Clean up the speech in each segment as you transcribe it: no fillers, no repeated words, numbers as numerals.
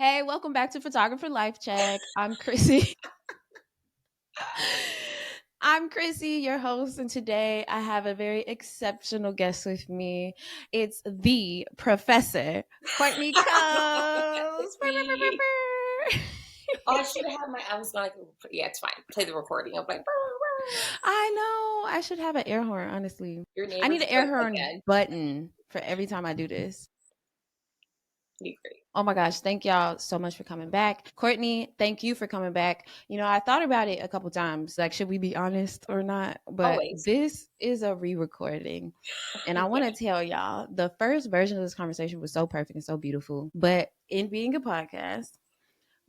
Hey, welcome back to Photographer Life Check. I'm Chrissy. I'm Chrissy, your host, and today I have a very exceptional guest with me. It's the Professor, Courtney Coles. It's me. Oh, I should have I was like, yeah, it's fine. Play the recording. I'm like, I know. I should have an air horn, honestly. your I need neighbor's an air good horn again. button for every time I do this. You great. Oh my gosh, thank y'all so much for coming back. Courtney, thank you for coming back. I thought about it a couple times, like, should we be honest or not? But Always. this is a re-recording. And I want to tell y'all, the first version of this conversation was so perfect and so beautiful. But in being a podcast,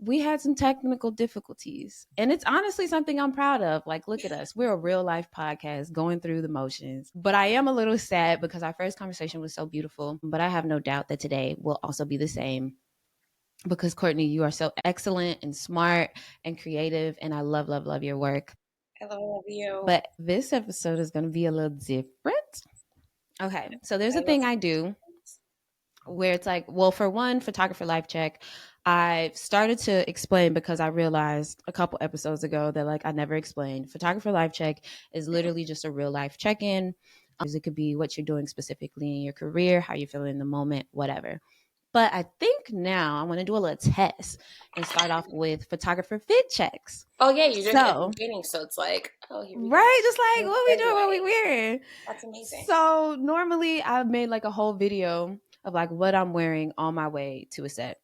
we had some technical difficulties. And it's honestly something I'm proud of. Like, look at us. We're a real life podcast going through the motions. But I am a little sad because our first conversation was so beautiful. But I have no doubt that today will also be the same. Because Courtney, you are so excellent and smart and creative. And I love, love, love your work. I love you. But this episode is going to be a little different. Okay. So there's a thing I do where it's like, well, for one, Photographer Life Check, I started to explain because I realized a couple episodes ago that, like, I never explained. Photographer Life Check is literally just a real life check-in. It could be what you're doing specifically in your career, how you feel in the moment, whatever. But I think now I want to do a little test and start off with photographer fit checks. Oh yeah, you did it at the beginning, so it's like, oh, here we go. Right, just like, what we doing, what we wearing. That's amazing. So normally I've made like a whole video of like what I'm wearing on my way to a set,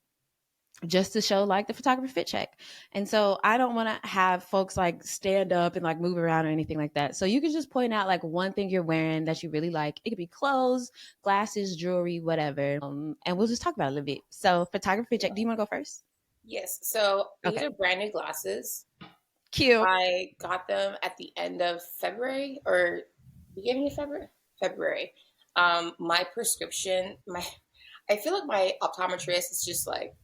just to show like the photographer fit check. And so I don't want to have folks like stand up and like move around or anything like that. So you can just point out like one thing you're wearing that you really like. It could be clothes, glasses, jewelry, whatever. And we'll just talk about it a little bit. So photographer fit check, do you want to go first? Yes. So these are brand new glasses. Cute. I got them at the end of February or beginning of February. My prescription, I feel like my optometrist is just like,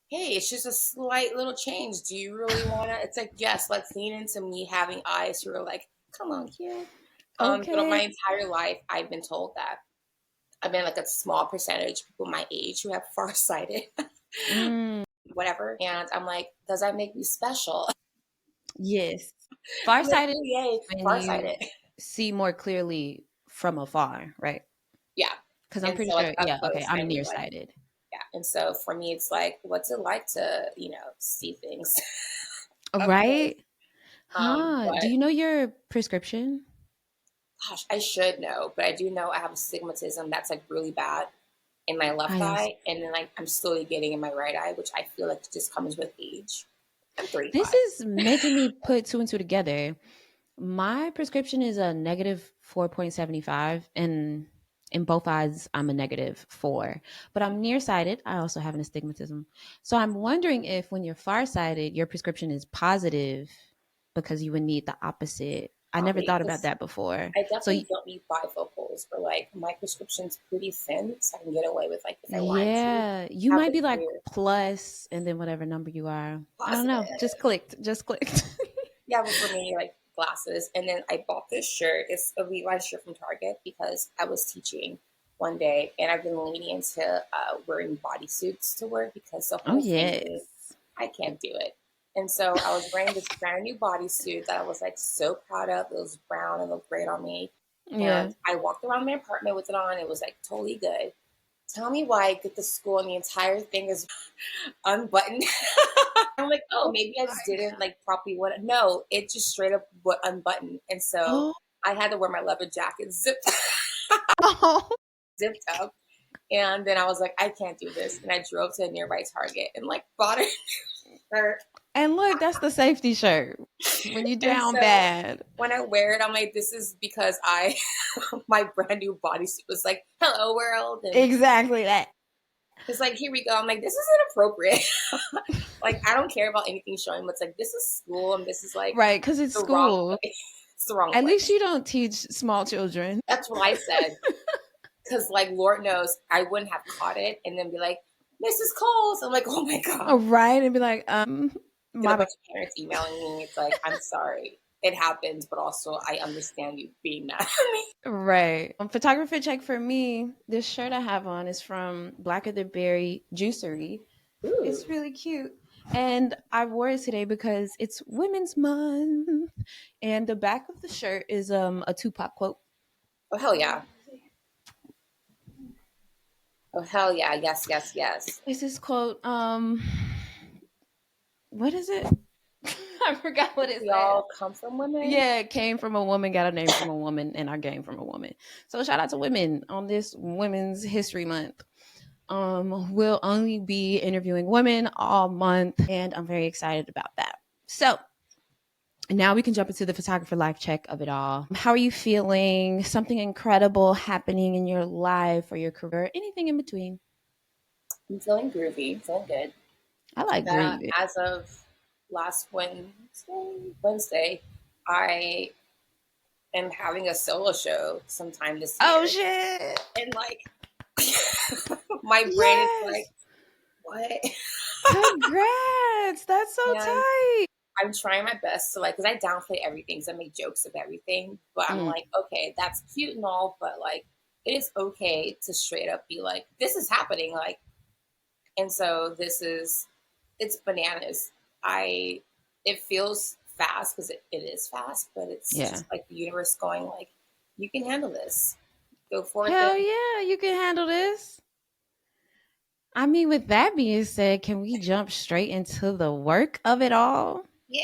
hey, it's just a slight little change. Do you really want to? It's like, yes, let's lean into me having eyes who are like, come on, kid. Okay. But my entire life, I've been told that I've been like a small percentage of people my age who have farsighted, whatever. And I'm like, does that make me special? Yes. Farsighted. Like, yay, farsighted. See more clearly from afar, right? Yeah. Because I'm pretty sure, yeah, okay, I'm nearsighted. Yeah. And so for me, it's like, what's it like to, see things? Right? Do you know your prescription? Gosh, I should know, but I do know I have astigmatism that's like really bad in my left eye, and then like I'm slowly getting in my right eye, which I feel like just comes with age. I'm 35. This is making me put two and two together. My prescription is a negative 4.75, and in both eyes, I'm a negative 4. But I'm nearsighted. I also have an astigmatism. So I'm wondering if when you're farsighted, your prescription is positive because you would need the opposite. I never thought about that before. I definitely don't need bifocals, but like my prescription's pretty thin, so I can get away with like if I want to. Yeah, you might be like plus, and then whatever number you are. Positive. I don't know. Just clicked. Yeah, but for me, like glasses, and then I bought this shirt. It's a Levi's shirt from Target because I was teaching one day, and I've been leaning into wearing bodysuits to work because the whole thing is I can't do it. And so I was wearing this brand new bodysuit that I was like so proud of. It was brown and looked great on me. Yeah. And I walked around my apartment with it on. It was like totally good. Tell me why I get to school and the entire thing is unbuttoned. I'm like, oh, maybe I just didn't like properly what. No, it just straight up unbuttoned. And so I had to wear my leather jacket zipped up. And then I was like, I can't do this. And I drove to a nearby Target and like bought it. And look, that's the safety shirt. When you down bad. When I wear it, I'm like, this is because my brand new bodysuit was like, hello world. And exactly that. It's like, here we go. I'm like, this is inappropriate. Like, I don't care about anything showing, but it's like, this is school and this is like. Right, because it's school. It's the wrong At least you don't teach small children. That's what I said. Because, like, Lord knows, I wouldn't have caught it and then be like, Mrs. Coles. I'm like, oh my God. Oh, right. And be like, my bunch of parents emailing me. It's like, I'm sorry. It happens, but also I understand you being mad at me. Right. Photographer check for me. This shirt I have on is from Blacker the Berry Juicery Ooh. It's really cute. And I wore it today because it's Women's Month. And the back of the shirt is a Tupac quote. Oh hell yeah. Oh hell yeah. Yes, yes, yes. It's this quote, what is it? I forgot what it We says. all come from women. Yeah, it came from a woman, got a name from a woman, and I came from a woman. So shout out to women on this Women's History Month. We'll only be interviewing women all month, and I'm very excited about that. So now we can jump into the photographer life check of it all. How are you feeling? Something incredible happening in your life or your career? Anything in between? I'm feeling groovy, feeling good. I like groovy. As of last Wednesday, I am having a solo show sometime this Oh year, shit! and like my brain is Yes! like, what? Congrats! That's so And tight. I'm trying my best to like, because I downplay everything, so I make jokes of everything. But I'm Mm, like, okay, that's cute and all, but like, it is okay to straight up be like, this is happening, like, and so it's bananas. I It feels fast because it is fast, but it's yeah. just like the universe going like, you can handle this. Go forth Hell and yeah, you can handle this. I mean, with that being said, can we jump straight into the work of it all? yeah.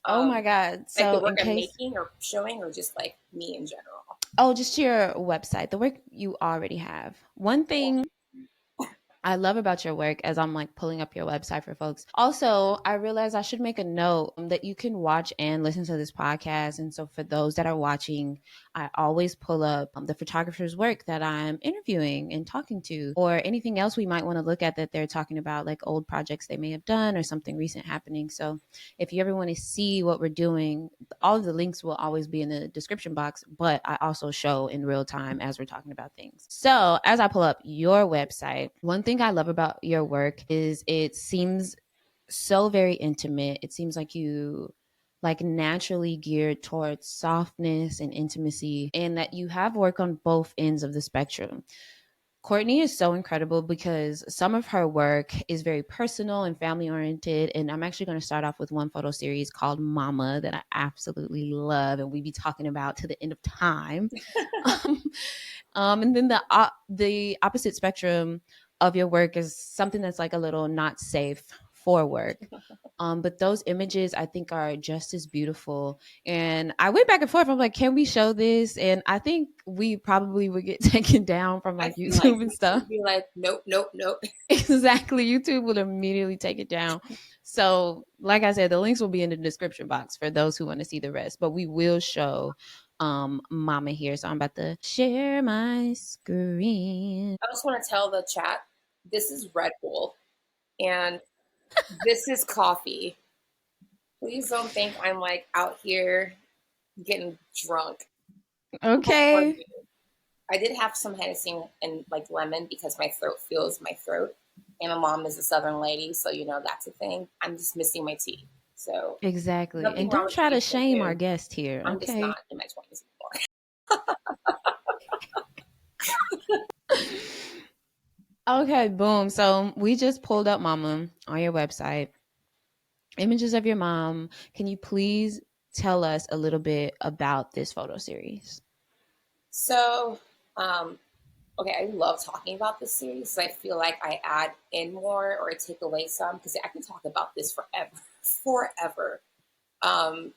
Oh my Um, God. like the So, in work I'm case, making or showing, or just like me in general. oh, just your website, the work you already have. One Yeah. thing I love about your work as I'm like pulling up your website for folks. Also, I realize I should make a note that you can watch and listen to this podcast. And so for those that are watching, I always pull up the photographer's work that I'm interviewing and talking to, or anything else we might want to look at that they're talking about, like old projects they may have done or something recent happening. So if you ever want to see what we're doing, all of the links will always be in the description box, but I also show in real time as we're talking about things. So as I pull up your website, one thing I love about your work is it seems so very intimate. It seems like you like naturally geared towards softness and intimacy, and that you have work on both ends of the spectrum. Courtney is so incredible because some of her work is very personal and family oriented. And I'm actually going to start off with one photo series called Momma that I absolutely love and we be talking about to the end of time. And then the opposite spectrum of your work is something that's like a little not safe for work. But those images I think are just as beautiful. And I went back and forth. I'm like, can we show this? And I think we probably would get taken down from I like feel like YouTube and YouTube stuff. would be like, nope, nope, nope. Exactly. YouTube would immediately take it down. So, like I said, the links will be in the description box for those who want to see the rest. But we will show Momma here. So I'm about to share my screen. I just want to tell the chat, this is Red Bull and this is coffee. Please don't think I'm like out here getting drunk. Okay. I did have some Hennessy and like lemon because my throat feels my throat. And my mom is a Southern lady, so you know that's a thing. I'm just missing my tea. So Exactly. nothing And wrong don't with try to taking some shame our new. guest here. I'm just Okay. not in my 20s Okay, boom. So we just pulled up Momma on your website. Images of your mom. Can you please tell us a little bit about this photo series? So, um, okay, I love talking about this series. I feel like I add in more or I take away some because I can talk about this forever, forever.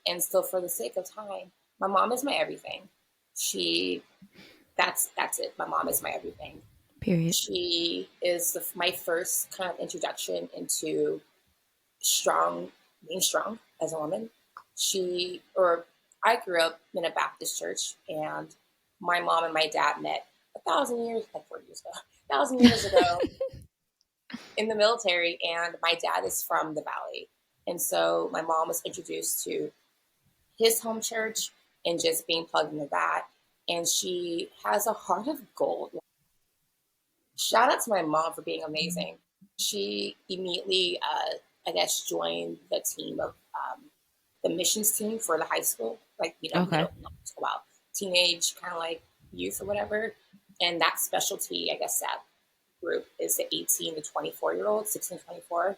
And so, for the sake of time, my mom is my everything. She, that's it. My mom is my everything. Period. She is my first kind of introduction into being strong as a woman. I grew up in a Baptist church, and my mom and my dad met 1,000 years, like 4 years ago, 1,000 years ago in the military. And my dad is from the Valley. And so my mom was introduced to his home church and just being plugged into that. And she has a heart of gold. Shout out to my mom for being amazing. She immediately, I guess, joined the team of the missions team for the high school, like, Okay. middle school, teenage kind of like youth or whatever. And that specialty, I guess, that group is the 18 to 24-year-old, 16 to 24,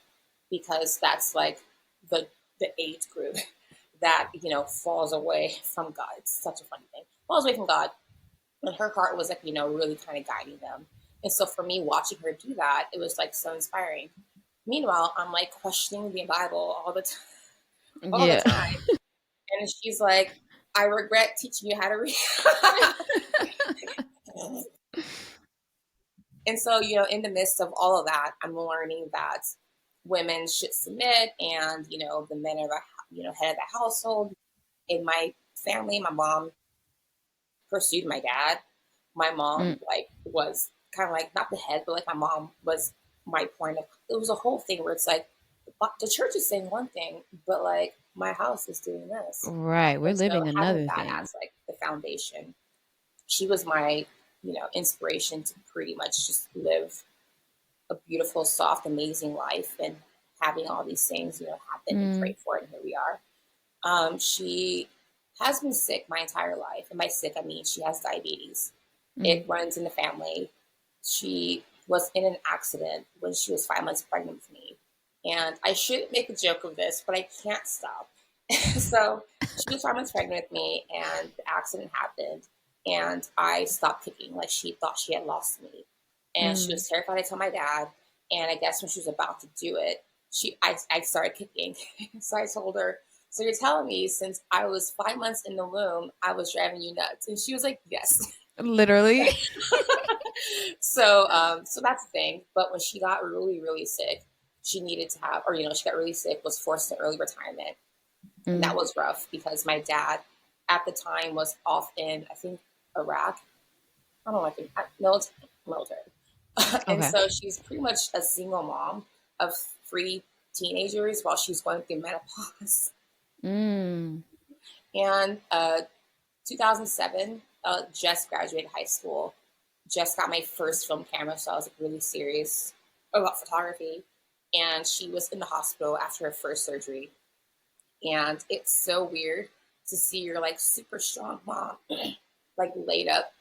because that's like the age group that, falls away from God. It's such a funny thing. Falls away from God. And her heart was like, really kind of guiding them. And so for me, watching her do that, it was like so inspiring. Meanwhile, I'm like questioning the Bible all the Yeah. time. And she's like, I regret teaching you how to read. And so, in the midst of all of that, I'm learning that women should submit, and, the men are the, head of the household. In my family, my mom pursued my dad. My mom, like, was kind of like, not the head, but like my mom was my point of, it was a whole thing where it's like, the church is saying one thing, but like my house is doing this. Right. We're And so living having another that thing. as like the foundation, she was my, inspiration to pretty much just live a beautiful, soft, amazing life, and having all these things, happen and pray for it. And here we are. She has been sick my entire life. And by sick, I mean she has diabetes. It runs in the family. She was in an accident when she was 5 months pregnant with me. And I should make a joke of this, but I can't stop. So she was 5 months pregnant with me, and the accident happened. And I stopped kicking. Like, she thought she had lost me. And she was terrified to tell my dad. And I guess when she was about to do it, I started kicking. So I told her, so you're telling me since I was 5 months in the womb, I was driving you nuts? And she was like, yes. Literally. So that's the thing. But when she got really, really sick, she needed to have, or, she got really sick, was forced to early retirement. And that was rough because my dad at the time was off in, I think, Iraq. I don't know, I think military. And Okay. so she's pretty much a single mom of 3 teenagers while she's going through menopause. And 2007, just graduated high school, just got my first film camera, so I was like, really serious about photography. And she was in the hospital after her first surgery. And it's so weird to see your like super strong mom like laid up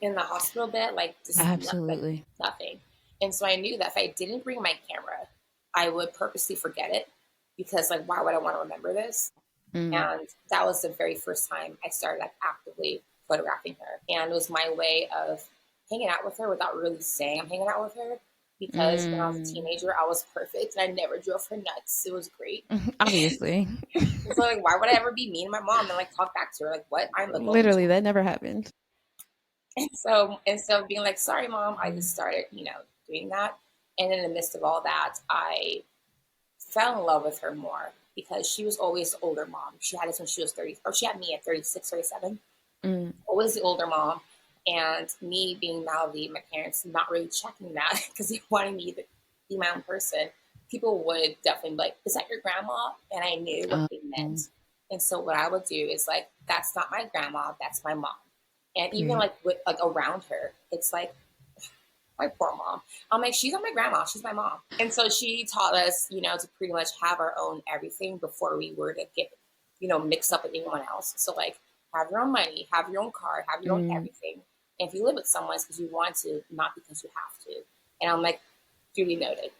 in the hospital bed, like just Absolutely. nothing. And so I knew that if I didn't bring my camera, I would purposely forget it, because like, why would I want to remember this? And that was the very first time I started like actively photographing her. And it was my way of hanging out with her without really saying I'm hanging out with her. Because when I was a teenager, I was perfect and I never drove her nuts. It was great. Obviously. And so like, why would I ever be mean to my mom and like talk back to her? Like, what? I'm the golden Literally, child. that never happened. And so instead of being like, sorry, mom, I just started, doing that. And in the midst of all that, I fell in love with her more because she was always the older mom. She had us when she was 30, or she had me at 36, 37. Always the older mom. And me being mouthy, my parents not really checking that because they wanted me to be my own person. People would definitely be like, is that your grandma? And I knew what they meant. And so what I would do is like, that's not my grandma, that's my mom. And even like with like around her, it's like, my poor mom. I'm like, she's not my grandma, she's my mom. And so she taught us, to pretty much have our own everything before we were to get, mixed up with anyone else. So like, have your own money, have your own car, have your own everything. And if you live with someone, it's because you want to, not because you have to. And I'm like, duly noted.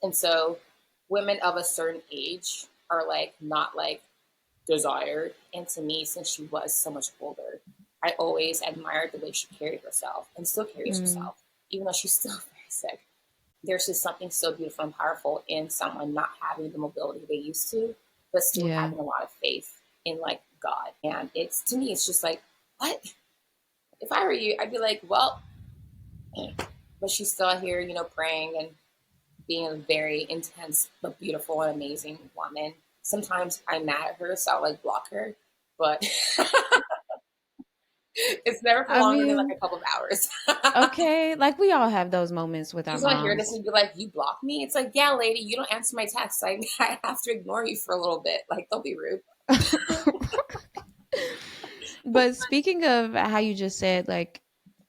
And so women of a certain age are like, not like desired. And to me, since she was so much older, I always admired the way she carried herself and still carries herself, even though she's still very sick. There's just something so beautiful and powerful in someone not having the mobility they used to, but still having a lot of faith in like God. And it's, to me, it's just like, what? If I were you, I'd be like, well, but she's still here, praying and being a very intense but beautiful and amazing woman. Sometimes I'm mad at her, so I'll like block her, but it's never for I longer than like mean, a couple of hours. okay, like we all have those moments with our She's gonna hear this moms. and be like, "You block me?" It's like, "Yeah, lady, you don't answer my texts. I have to ignore you for a little bit. Like, don't be rude." But speaking of how you just said, like,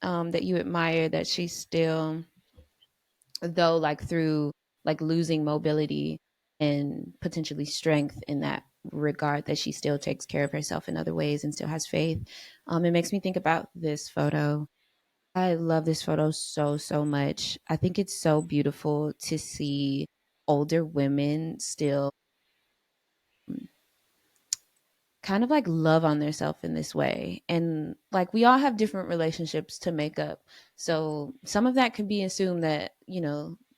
that you admire that she's still, though, like through like losing mobility and potentially strength in that regard, that she still takes care of herself in other ways and still has faith. It makes me think about this photo. I love this photo so, so much. I think it's so beautiful to see older women still kind of like love on themselves in this way. And like we all have different relationships to makeup. So some of that could be assumed that,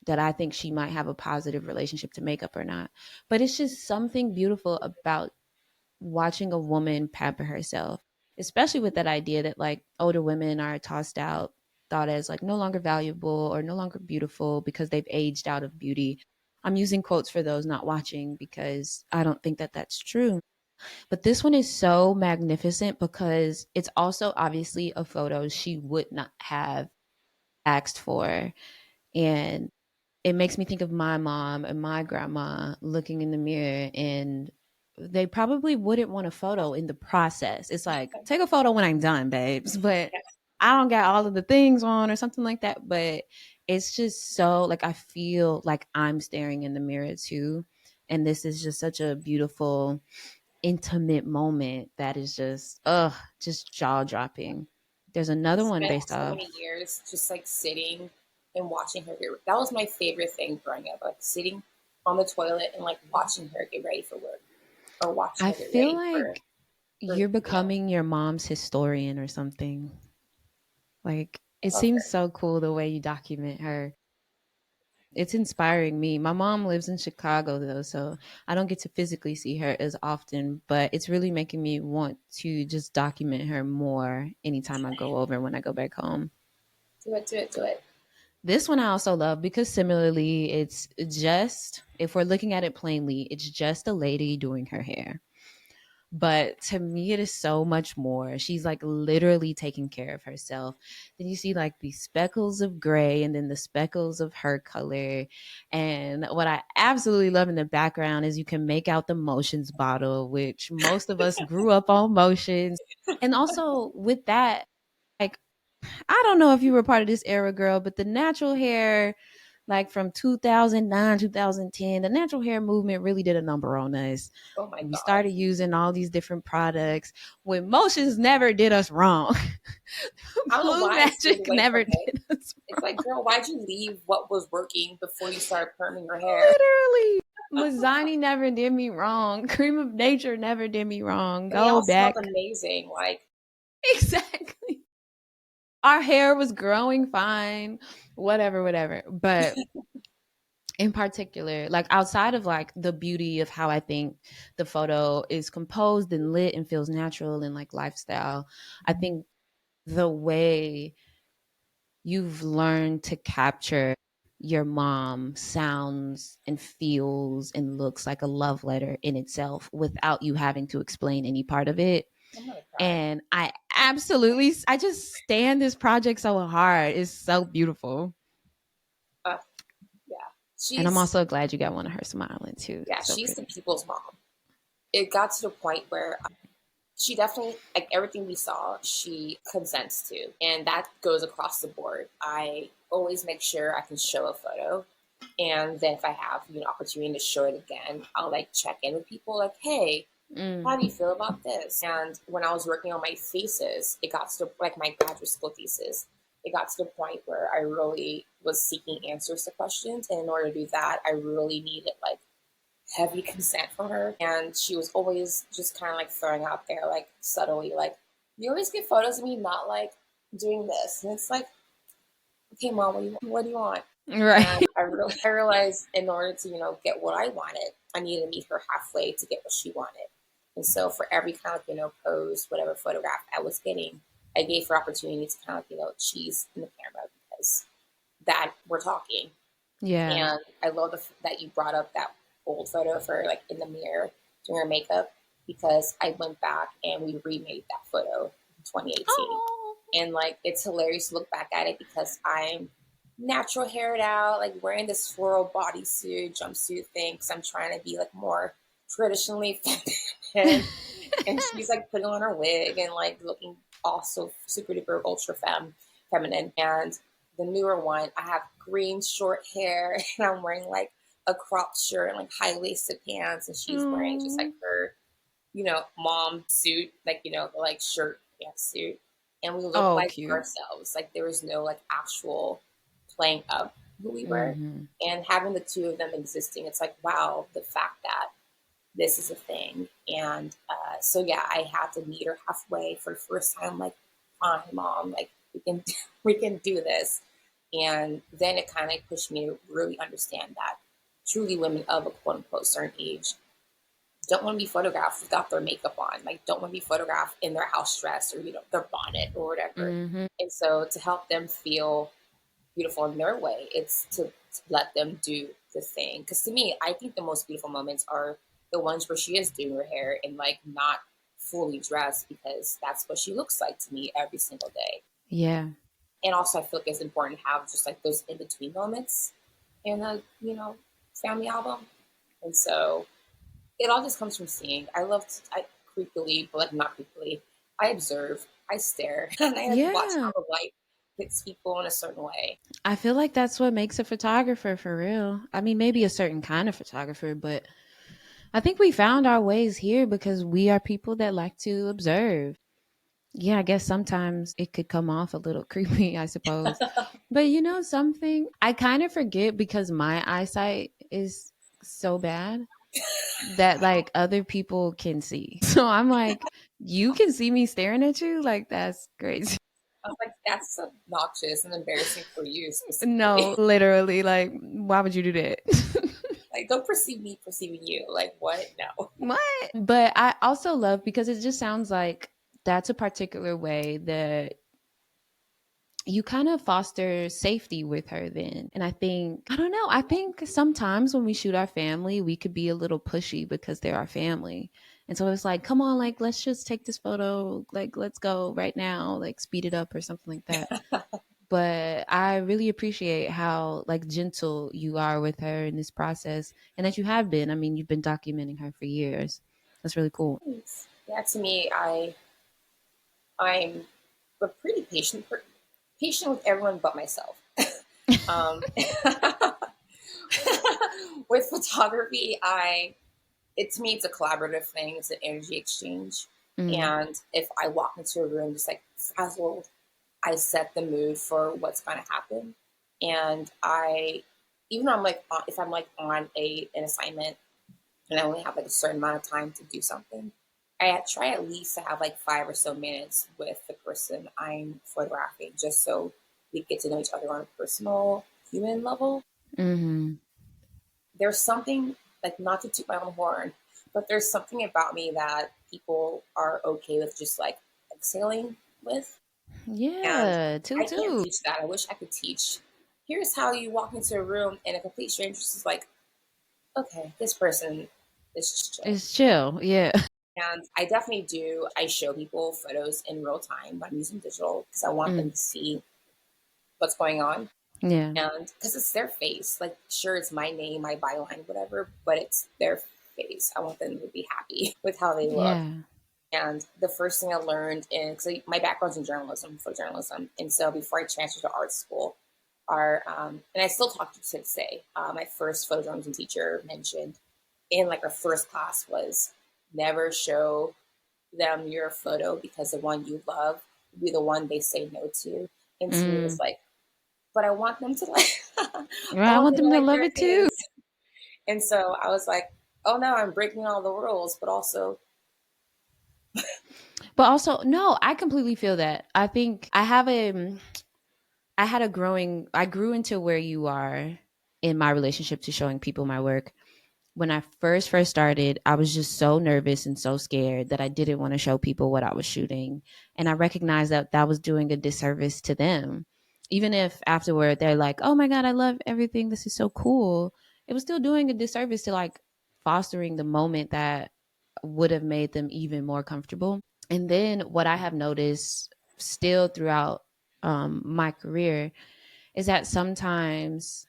that I think she might have a positive relationship to makeup or not. But it's just something beautiful about watching a woman pamper herself, especially with that idea that like older women are tossed out, thought as like no longer valuable or no longer beautiful because they've aged out of beauty. I'm using quotes for those not watching because I don't think that that's true. But this one is so magnificent because it's also obviously a photo she would not have asked for. And it makes me think of my mom and my grandma looking in the mirror, and they probably wouldn't want a photo in the process. It's like, take a photo when I'm done, babes. But Yeah. I don't got all of the things on or something like that. But it's just so like I feel like I'm staring in the mirror too. And this is just such a beautiful intimate moment that is just jaw dropping. There's I another one spent based so off. many years just like sitting and watching her get. That was my favorite thing growing up, like sitting on the toilet and like watching her get ready for work or watching I her get feel ready for like for you're becoming your mom's historian or something. Like it I love seems her. so cool the way you document her. It's inspiring me. My mom lives in Chicago though, so I don't get to physically see her as often, but it's really making me want to just document her more anytime I go over when I go back home. Do it, do it, do it. This one I also love because similarly, it's just, if we're looking at it plainly, it's just a lady doing her hair. But to me, it is so much more. She's like literally taking care of herself. Then you see like these speckles of gray and then the speckles of her color. And what I absolutely love in the background is you can make out the Motions bottle, which most of us grew up on Motions. And also with that, like, I don't know if you were part of this era, girl, but the natural hair, like from 2009, 2010, the natural hair movement really did a number on us. Oh my We god. started using all these different products when Motions never did us wrong. I don't know Blue why I stayed Magic away from never it. did us It's like, wrong. girl, why'd you leave what was working before you started perming your hair? Literally. Mazzani never did me wrong. Cream of Nature never did me wrong. And they Go all smelled back. amazing. Like, Exactly. Our hair was growing fine, whatever, whatever. But in particular, like outside of like the beauty of how I think the photo is composed and lit and feels natural and like lifestyle, I think the way you've learned to capture your mom sounds and feels and looks like a love letter in itself without you having to explain any part of it. I'm gonna cry. And I just stand this project so hard. It's so beautiful. Uh, yeah. And I'm She's also glad you got one of her smiling too. yeah, So she's the pretty. people's mom. It got to the point where she definitely like everything we saw she consents to, and that goes across the board. I always make sure I can show a photo, and then if I have opportunity to show it again, I'll like check in with people like, hey, how do you Mm. feel about this? And when I was working on my thesis, it got to like my graduate school thesis, it got to the point where I really was seeking answers to questions, and in order to do that I really needed like heavy consent from her. And she was always just kind of like throwing out there, like subtly, like, you always get photos of me not like doing this. And it's like, okay, mom, what do you want? Right. And I realized in order to, get what I wanted, I needed to meet her halfway to get what she wanted. And so for every kind of, pose, whatever photograph I was getting, I gave her opportunity to kind of, cheese in the camera because that we're talking. Yeah. And I love that you brought up that old photo of her like in the mirror doing her makeup because I went back and we remade that photo in 2018. Oh. And like it's hilarious to look back at it because I'm natural haired out, like wearing this floral bodysuit, jumpsuit thing because I'm trying to be like more traditionally feminine. And she's like putting on her wig and like looking also super duper feminine. And the newer one, I have green short hair and I'm wearing like a cropped shirt and like high waisted pants, and she's wearing just like Oh. her, mom suit, like the like shirt pants suit. and we looked Oh, like cute. ourselves. Like there was no like actual playing up who we were. Mm-hmm. And having the two of them existing, it's like, wow, the fact that this is a thing. And so yeah, I had to meet her halfway for the first time. Like, fine, mom, like we can we can do this. And then it kind of pushed me to really understand that truly women of a quote unquote certain age don't want to be photographed without their makeup on. Like, don't want to be photographed in their house dress or their bonnet or whatever. Mm-hmm. And so to help them feel beautiful in their way, it's to let them do the thing. Because to me, I think the most beautiful moments are the ones where she is doing her hair and like not fully dressed, because that's what she looks like to me every single day. Yeah. And also, I feel like it's important to have just like those in between moments in a family album. And so it all just comes from seeing. I creepily, but like not creepily. I observe, I stare, and I like watch Yeah. how the light hits people in a certain way. I feel like that's what makes a photographer for real. I mean, maybe a certain kind of photographer, but I think we found our ways here because we are people that like to observe. Yeah, I guess sometimes it could come off a little creepy, I suppose. But you know something? I kind of forget because my eyesight is so bad that like other people can see. So I'm like, you can see me staring at you? Like that's crazy. I was like, that's obnoxious and embarrassing for you No, specifically. literally, like why would you do that? Like, don't perceive me perceiving you. Like, what? No. What? But I also love because it just sounds like that's a particular way that you kind of foster safety with her then. And I think, I don't know, I think sometimes when we shoot our family, we could be a little pushy because they're our family. And so it's like, come on, like, let's just take this photo, like, let's go right now, like, speed it up or something like that. But I really appreciate how like gentle you are with her in this process and that you have been. I mean, you've been documenting her for years. That's really cool. Yeah, to me, I'm a pretty patient with everyone but myself. um, with photography, to me, it's a collaborative thing. It's an energy exchange. Mm. And if I walk into a room just like frazzled, I set the mood for what's going to happen. And even though if I'm like on an assignment and I only have like a certain amount of time to do something, I try at least to have like 5 or so minutes with the person I'm photographing, just so we get to know each other on a personal, human level. Hmm. There's something, like, not to toot my own horn, but there's something about me that people are okay with just like exhaling with. And Yeah, too, I can't too. teach that. I wish I could teach. Here's how you walk into a room and a complete stranger is like, okay, this person is just chill. It's chill. Yeah. And I definitely do. I show people photos in real time when I'm using digital because I want them Mm. to see what's going on. Yeah. And because it's their face, like, sure, it's my name, my byline, whatever, but it's their face. I want them to be happy with how they look. Yeah. And the first thing I learned because my background's in journalism, for journalism. And so before I transferred to art school, and I still talk to this day, my first photojournalism teacher mentioned in like our first class was never show them your photo because the one you love will be the one they say no to. And to me, it was Mm. like, but I want them to like, I Right. I want want them to them to like love their it too. face. And so I was like, oh no, I'm breaking all the rules, but also, But also, no, I completely feel that. I think I grew into where you are in my relationship to showing people my work. When I first started, I was just so nervous and so scared that I didn't want to show people what I was shooting. And I recognized that that was doing a disservice to them. Even if afterward they're like, "Oh my god, I love everything. This is so cool." It was still doing a disservice to like fostering the moment that would have made them even more comfortable. And then what I have noticed still throughout my career is that sometimes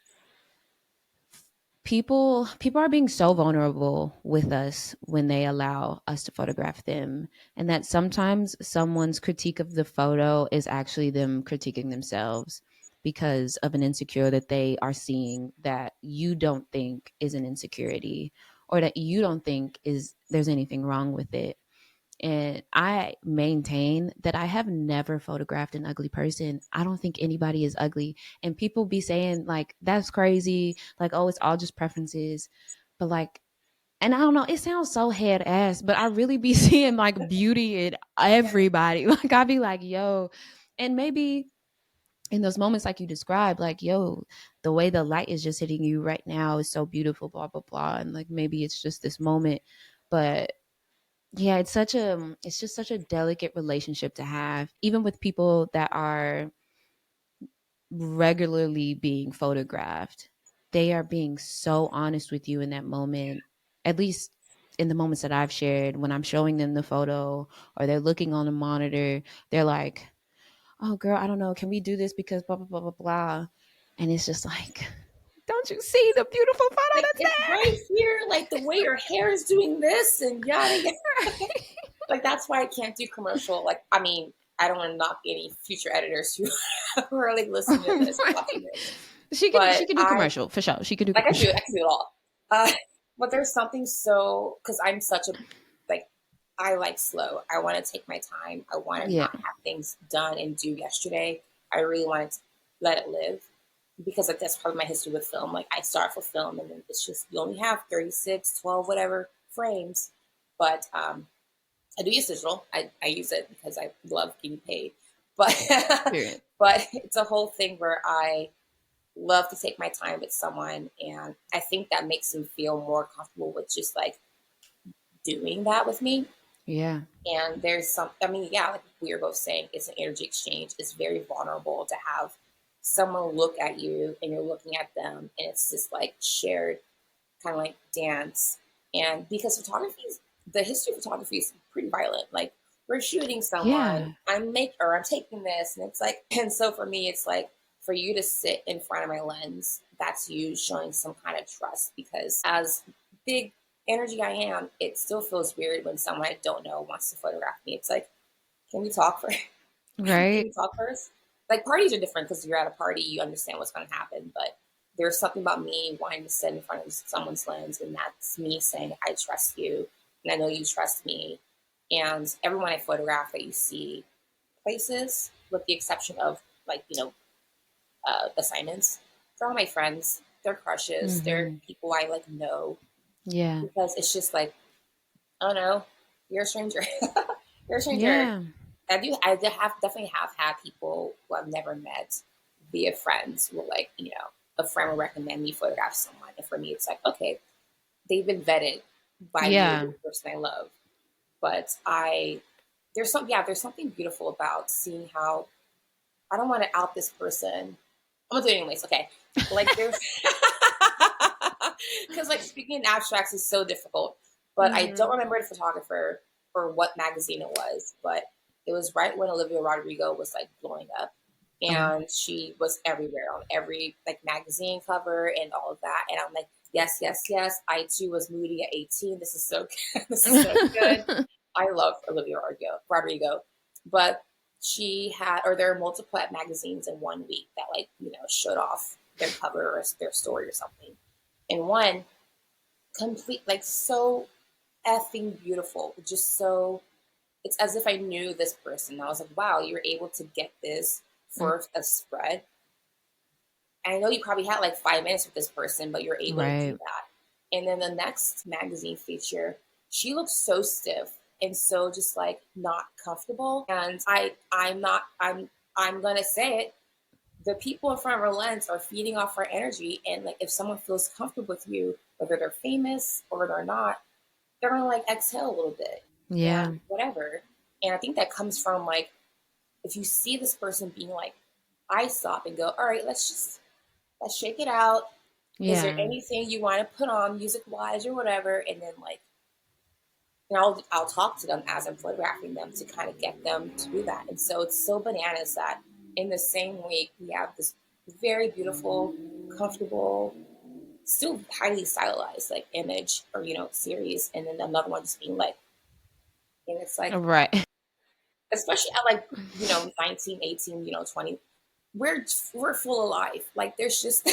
people are being so vulnerable with us when they allow us to photograph them, and that sometimes someone's critique of the photo is actually them critiquing themselves because of an insecure that they are seeing that you don't think is an insecurity or that you don't think is there's anything wrong with it. And I maintain that I have never photographed an ugly person. I don't think anybody is ugly. And people be saying, like, that's crazy. Like, oh, it's all just preferences. But, like, and I don't know, it sounds so head ass, but I really be seeing like beauty in everybody. Like, I'll be like, yo, and maybe in those moments like you described, like, yo, the way the light is just hitting you right now is so beautiful, blah, blah, blah. And like maybe it's just this moment. But yeah, it's just such a delicate relationship to have, even with people that are regularly being photographed. They are being so honest with you in that moment, at least in the moments that I've shared. When I'm showing them the photo or they're looking on the monitor, they're like, oh, girl, I don't know. Can we do this because blah, blah, blah, blah, blah. And it's just like, don't you see the beautiful photo Like, that's it's right here, like the way your hair is doing this and yada yada. there? Like, that's why I can't do commercial. Like, I mean, I don't want to knock any future editors who who are like listening to this, watching this. She But can do commercial for sure. She can do like, commercial. I can do it all. Uh, but there's something so, because I'm such a, like, I like slow. I want to take my time. I want to Yeah. not have things done and do yesterday. I really want to let it live because like that's part of my history with film. Like I start with film and then it's just, you only have 36, 12, whatever frames. But I do use digital. I use it because I love getting paid. But Period. but it's a whole thing where I love to take my time with someone, and I think that makes them feel more comfortable with just like doing that with me. Yeah. And there's some, I mean, yeah, like we were both saying, it's an energy exchange. It's very vulnerable to have someone look at you and you're looking at them, and it's just like shared kind of like dance. And because photography is, the history of photography is pretty violent. Like we're shooting someone, Yeah. I'm taking this, and it's like, and so for me, it's like for you to sit in front of my lens, that's you showing some kind of trust. Because as big energy I am, it still feels weird when someone I don't know wants to photograph me. It's like, can we talk first? Can Right. we talk first? Like parties are different because you're at a party, you understand what's going to happen, but there's something about me wanting to sit in front of someone's lens, and that's me saying, I trust you, and I know you trust me. And everyone I photograph that you see places, with the exception of like, assignments, they're all my friends, they're crushes, they're Mm-hmm. people I like know, Yeah. because it's just like, I don't know, you're a stranger. You're a stranger. Yeah. Definitely have had people who I've never met via friends who will like, a friend will recommend me photograph someone. And for me, it's like, okay, they've been vetted by me, Yeah. the person I love. But there's something beautiful about seeing how, I don't want to out this person. I'm gonna do it anyways. Okay. Like there's, because like speaking in abstracts is so difficult, but I don't Mm-hmm. remember the photographer or what magazine it was, but it was right when Olivia Rodrigo was like blowing up, Okay. and she was everywhere on every like magazine cover and all of that. And I'm like, yes, yes, yes. I too was moody at 18. This is so good. This is so good. I love Olivia Rodrigo, but she had, or there are multiple magazines in one week that like, showed off their cover or their story or something. And one complete, like so effing beautiful, just so, it's as if I knew this person. I was like, wow, you were able to get this for a spread. And I know you probably had like 5 minutes with this person, but you're able to do Right. that. And then the next magazine feature, she looked so stiff and so just like not comfortable. And I'm gonna say it. The people in front of our lens are feeding off our energy. And like if someone feels comfortable with you, whether they're famous or they're not, they're gonna like exhale a little bit Yeah. and whatever. And I think that comes from like, if you see this person being like, I stop and go, all right, let's shake it out. Is there Yeah. anything you want to put on music wise or whatever? And then like, I'll talk to them as I'm photographing them to kind of get them to do that. And so it's so bananas that in the same week we have this very beautiful, comfortable, still highly stylized like image or series, and then another one just being like, and it's like, Right. especially at like 19, 18, 20, we're full of life. Like there's just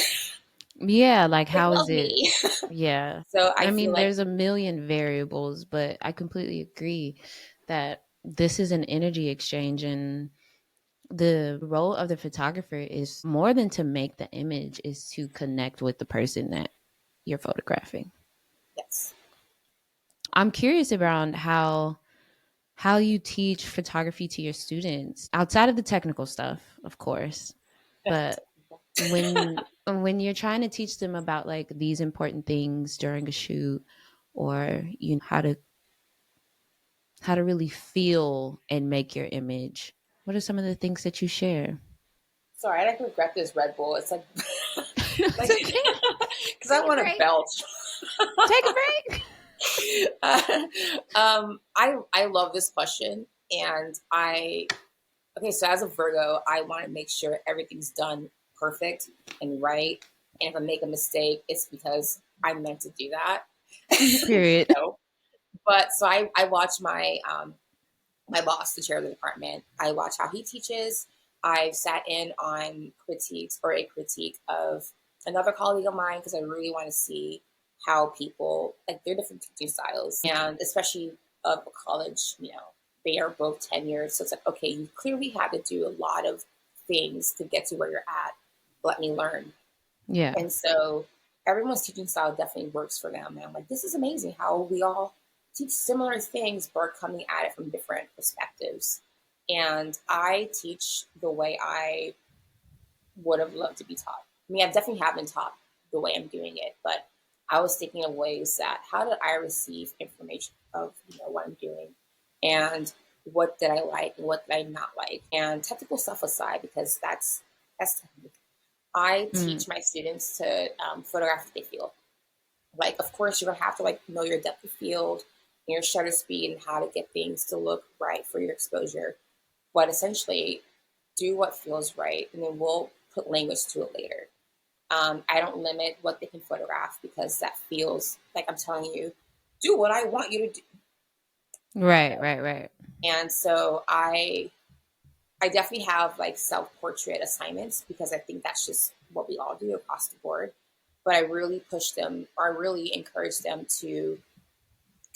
Yeah. Like, they how is love it? me. Yeah. So I I feel mean, like there's a million variables, but I completely agree. that this is an energy exchange, and the role of the photographer is more than to make the image, is to connect with the person that you're photographing. Yes. I'm curious around how you teach photography to your students outside of the technical stuff, of course. But when you're trying to teach them about like these important things during a shoot, or how to really feel and make your image, what are some of the things that you share? Sorry, I like regret this Red Bull. It's like, No, like, it's okay. because I Take a want to break. belch. Take a break. I love this question, and okay. So as a Virgo, I want to make sure everything's done perfect and right. And if I make a mistake, it's because I meant to do that. Period. So, but so I watch my boss, the chair of the department. I watch how he teaches. I've sat in on critiques or a critique of another colleague of mine because I really want to see how people like their different teaching styles, and especially of a college, they are both tenured. So it's like, okay, you clearly had to do a lot of things to get to where you're at. Let me learn. Yeah. And so everyone's teaching style definitely works for them. And I'm like, this is amazing how we all teach similar things, but are coming at it from different perspectives. And I teach the way I would have loved to be taught. I mean, I definitely have been taught the way I'm doing it, but I was thinking of ways that how did I receive information of what I'm doing, and what did I like and what did I not like, and technical stuff aside, because that's technical. I Mm. teach my students to photograph what they feel. Like, of course, you're gonna have to like know your depth of field, and your shutter speed, and how to get things to look right for your exposure. But essentially, do what feels right, and then we'll put language to it later. I don't limit what they can photograph because that feels like I'm telling you, do what I want you to do. Right, right, right. And so I definitely have like self-portrait assignments because I think that's just what we all do across the board. But I really push them, or I really encourage them to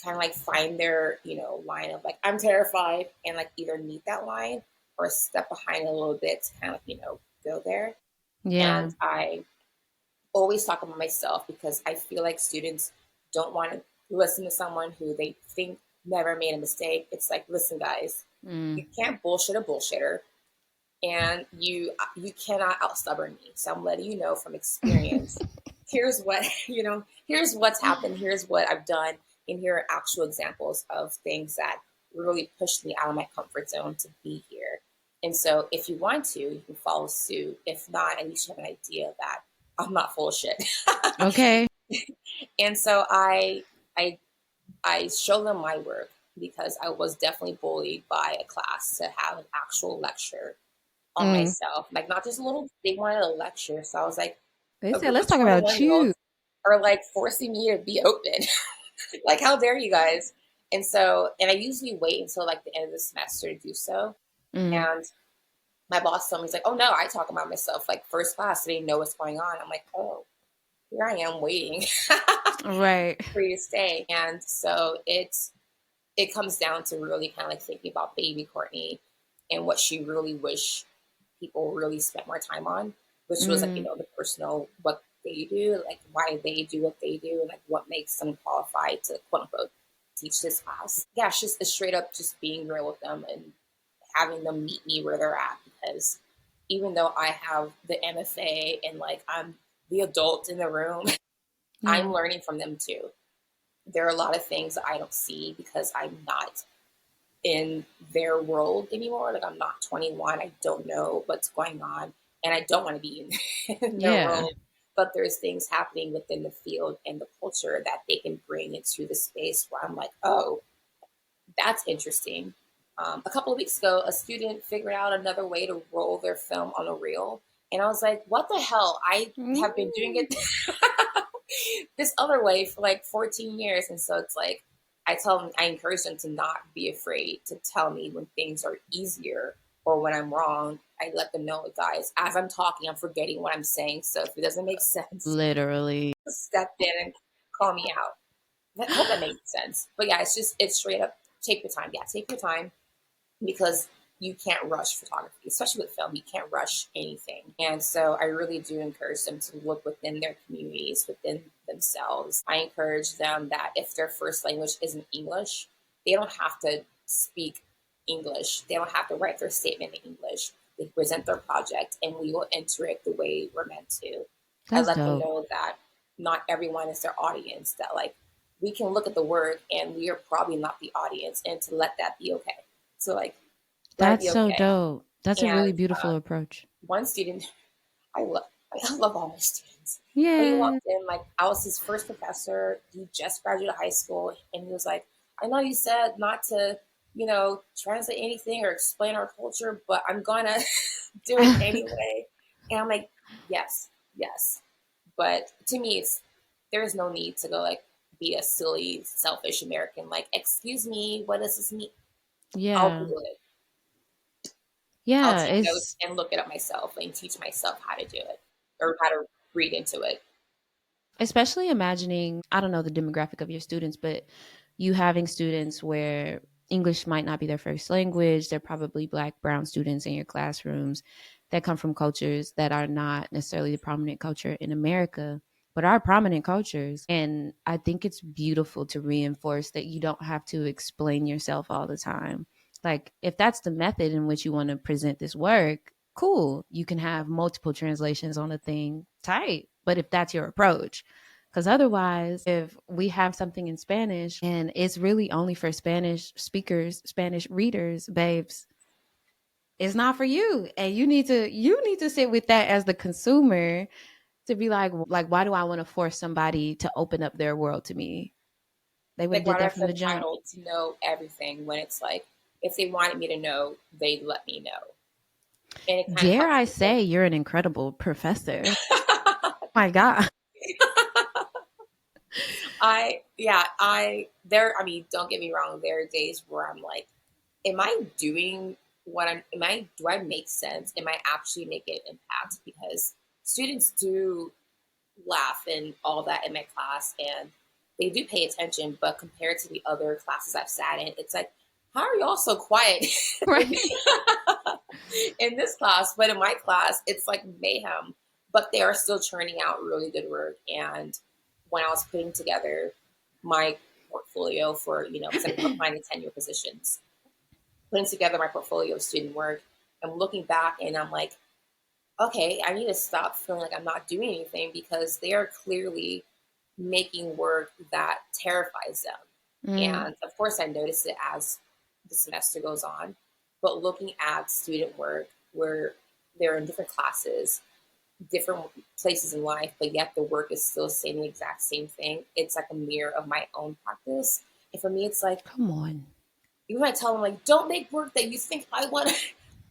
kind of like find their, line of like, I'm terrified, and like either meet that line or step behind a little bit to kind of, go there. Yeah. And I always talk about myself because I feel like students don't want to listen to someone who they think never made a mistake. It's like, listen, guys, Mm. you can't bullshit a bullshitter, and you cannot out stubborn me. So I'm letting you know from experience. Here's what here's what's happened. Here's what I've done, and here are actual examples of things that really pushed me out of my comfort zone to be here. And so, if you want to, you can follow suit. If not, at least you have an idea that I'm not full of shit. Okay. And so I I show them my work because I was definitely bullied by a class to have an actual lecture on Mm. myself. Like, not just a little, they wanted a lecture. So I was like, They a said, group let's of talk about 21-year-olds you. are like forcing me to be open. Like, how dare you guys? And so, and I usually wait until like the end of the semester to do so. Mm. And my boss told me, he's like, oh no, I talk about myself like first class. So they know what's going on. I'm like, oh, here I am waiting Right. for you to stay. And so it comes down to really kind of like thinking about baby Courtney and what she really wished people really spent more time on, which was like, Mm. the personal, what they do, like why they do what they do, and like what makes them qualified to quote unquote teach this class. Yeah, it's just straight up just being real with them and having them meet me where they're at, because even though I have the MFA and like I'm the adult in the room, Yeah. I'm learning from them too. There are a lot of things that I don't see because I'm not in their world anymore. Like, I'm not 21. I don't know what's going on, and I don't want to be in their Yeah. world. But there's things happening within the field and the culture that they can bring into the space where I'm like, oh, that's interesting. A couple of weeks ago, a student figured out another way to roll their film on a reel. And I was like, what the hell? I have been doing Mm. it this other way for like 14 years. And so it's like, I encourage them to not be afraid to tell me when things are easier or when I'm wrong. I let them know, guys, as I'm talking, I'm forgetting what I'm saying. So if it doesn't make sense, Literally. step in and call me out. I hope that makes sense. But yeah, it's straight up take your time. Yeah, take your time, because you can't rush photography, especially with film. You can't rush anything. And so I really do encourage them to look within their communities, within themselves. I encourage them that if their first language isn't English, they don't have to speak English. They don't have to write their statement in English. They present their project and we will enter it the way we're meant to. I That's let them dope. know that not everyone is their audience, that like we can look at the work and we are probably not the audience, and to let that be okay. So like, let it That's be so okay. dope. That's a really And beautiful approach. one student, I love, I love all my students. When he Yeah. walked in, like I was his first professor. He just graduated high school, and he was like, "I know you said not to, translate anything or explain our culture, but I'm gonna do it anyway." And I'm like, "Yes, yes." But to me, there's no need to go like be a silly, selfish American. Like, excuse me, what does this mean? I'll Yeah. Google it. I'll Yeah. take notes It's and look it up myself and teach myself how to do it or how to read into it. especially imagining, I don't know the demographic of your students, but you having students where English might not be their first language. They're probably Black, brown students in your classrooms that come from cultures that are not necessarily the prominent culture in America, but are prominent cultures. And I think it's beautiful to reinforce that you don't have to explain yourself all the time. Like, if that's the method in which you want to present this work, cool. You can have multiple translations on a thing, tight. But if that's your approach, because otherwise, if we have something in Spanish and it's really only for Spanish speakers, Spanish readers, babes, it's not for you. And you need to sit with that as the consumer to be like, why do I want to force somebody to open up their world to me? They would Like, have why did do I that from feel the jump. entitled to know everything when it's like, if they wanted me to know, they'd let me know. And it kind of Dare helps I me think. say you're an incredible professor? My God. I mean, don't get me wrong. There are days where I'm like, am I doing do I make sense? Am I actually making an impact? Because students do laugh and all that in my class, and they do pay attention, but compared to the other classes I've sat in, it's like, how are y'all so quiet Right. in, in this class? But in my class, it's like mayhem, but they are still churning out really good work. And when I was putting together my portfolio for, because I'm applying to tenure positions, putting together my portfolio of student work, I'm looking back and I'm like, okay, I need to stop feeling like I'm not doing anything, because they are clearly making work that terrifies them. Mm, And of course, I notice it as the semester goes on. But looking at student work where they're in different classes, different places in life, but yet the work is still saying the exact same thing, it's like a mirror of my own practice. And for me, it's like, come on. even when I tell them, like, don't make work that you think I want,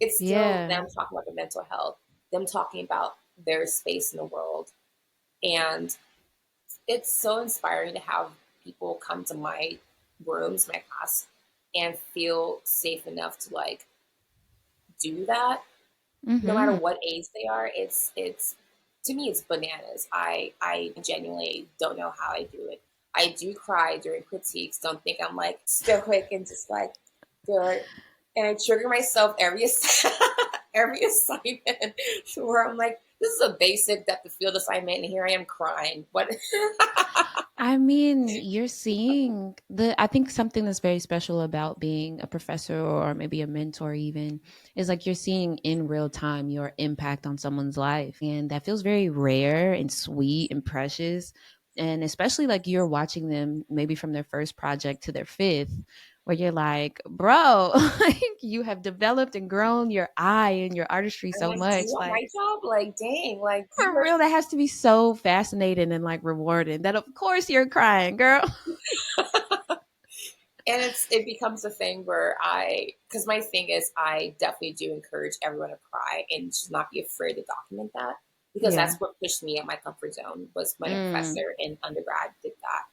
it's still Yeah. them talking about their mental health, them talking about their space in the world. And it's so inspiring to have people come to my rooms, my class, and feel safe enough to like do that, no matter Mm-hmm. what age they are. It's to me, it's bananas. I genuinely don't know how I do it. I do cry during critiques. Don't think I'm like stoic and just like good. And I trigger myself every every assignment where I'm like, this is a basic depth of field assignment, and here I am crying. What? I mean, you're seeing I think something that's very special about being a professor or maybe a mentor, even, is like you're seeing in real time your impact on someone's life. And that feels very rare and sweet and precious. And especially like you're watching them maybe from their first project to their fifth, where you're like, bro, like you have developed and grown your eye and your artistry I'm so like, do you much. want Like, my job? Like, dang, like you for are. real, that has to be so fascinating and like rewarding that of course you're crying, girl. And it becomes a thing where because my thing is, I definitely do encourage everyone to cry and just not be afraid to document that, because Yeah. that's what pushed me at my comfort zone, was when a Mm, professor in undergrad did that.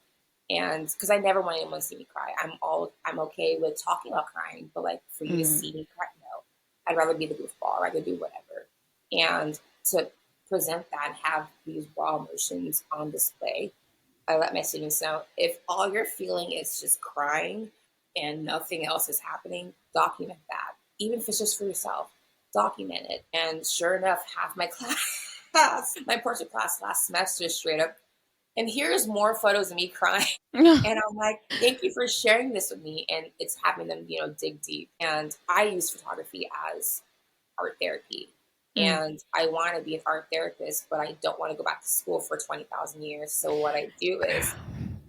And because I never want anyone to see me cry, I'm okay with talking about crying, but like for you to mm, see me cry, no, I'd rather be the goofball, I'd rather do whatever. And to present that and have these raw emotions on display, I let my students know, if all you're feeling is just crying, and nothing else is happening, document that. Even if it's just for yourself, document it. And sure enough, half my class, my portrait class last semester, straight up, and here's more photos of me crying. And I'm like, thank you for sharing this with me. And it's having them, dig deep. And I use photography as art therapy. And I want to be an art therapist, but I don't want to go back to school for 20,000 years. So what I do is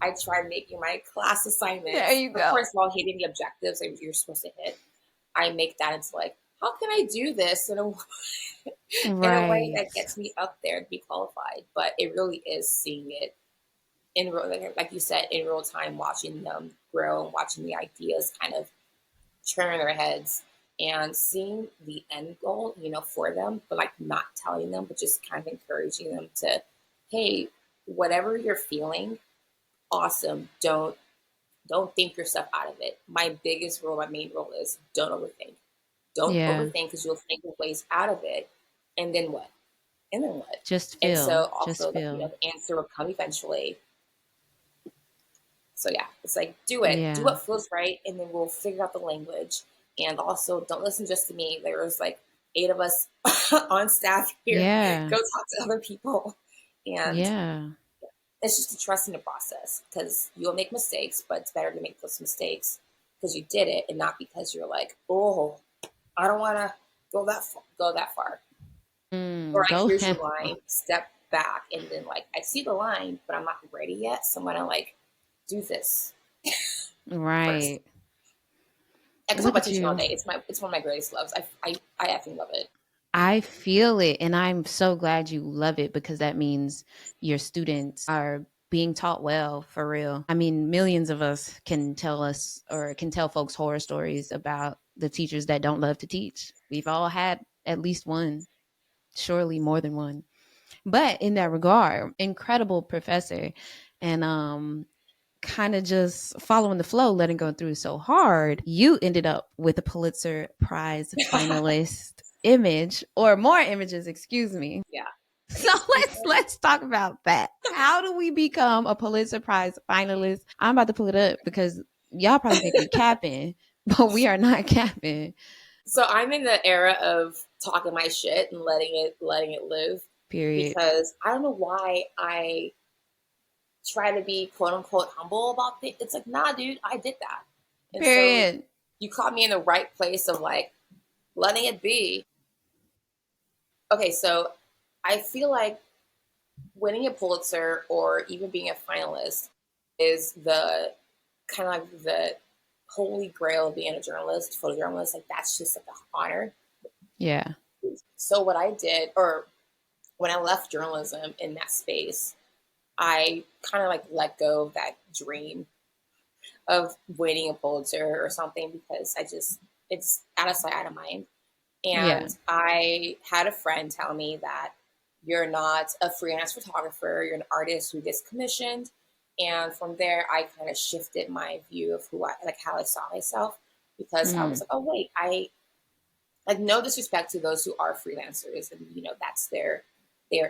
I try making my class assignments. There you Of go. course, while hitting the objectives that you're supposed to hit, I make that into like, how can I do this in a way that gets me up there to be qualified? But it really is seeing it in real, like you said, in real time, watching them grow and watching the ideas kind of turn their heads and seeing the end goal, for them, but like not telling them, but just kind of encouraging them to, hey, whatever you're feeling, awesome. Don't think yourself out of it. My biggest rule, my main rule is don't overthink. Don't overthink because you'll think of ways out of it. And then what? And then what? Just feel. And so also just feel. The answer will come eventually. So yeah, it's like do it. Do what feels right, and then we'll figure out the language. And also don't listen just to me. There was like 8 of us on staff here. Go talk to other people. And it's just to trust in the process because you'll make mistakes, but it's better to make those mistakes because you did it and not because you're like, oh, I don't want to go that far. Or here's your line, step back, and then like I see the line, but I'm not ready yet. So I'm gonna like do this. Right. I can talk about teaching all day. It's one of my greatest loves. I effing love it. I feel it, and I'm so glad you love it because that means your students are being taught well, for real. I mean, millions of us can tell folks horror stories about the teachers that don't love to teach. We've all had at least one, surely more than one. But in that regard, incredible professor, and kind of just following the flow, letting go through so hard, you ended up with a Pulitzer Prize finalist image, or more images, excuse me. Yeah. So let's talk about that. How do we become a Pulitzer Prize finalist? I'm about to pull it up because y'all probably think we capping, but we are not capping. So I'm in the era of talking my shit and letting it live. Period. Because I don't know why I try to be quote unquote humble about it. It's like, nah, dude, I did that. And Period. So you caught me in the right place of like letting it be. Okay, so I feel like winning a Pulitzer or even being a finalist is the kind of like the holy grail of being a journalist, photojournalist. Like that's just like an honor. Yeah. So what I did, or when I left journalism in that space, I kind of like let go of that dream of winning a Pulitzer or something because it's out of sight, out of mind. And I had a friend tell me that you're not a freelance photographer, you're an artist who gets commissioned. And from there, I kind of shifted my view of how I saw myself because I was like, oh, wait, like no disrespect to those who are freelancers and, that's their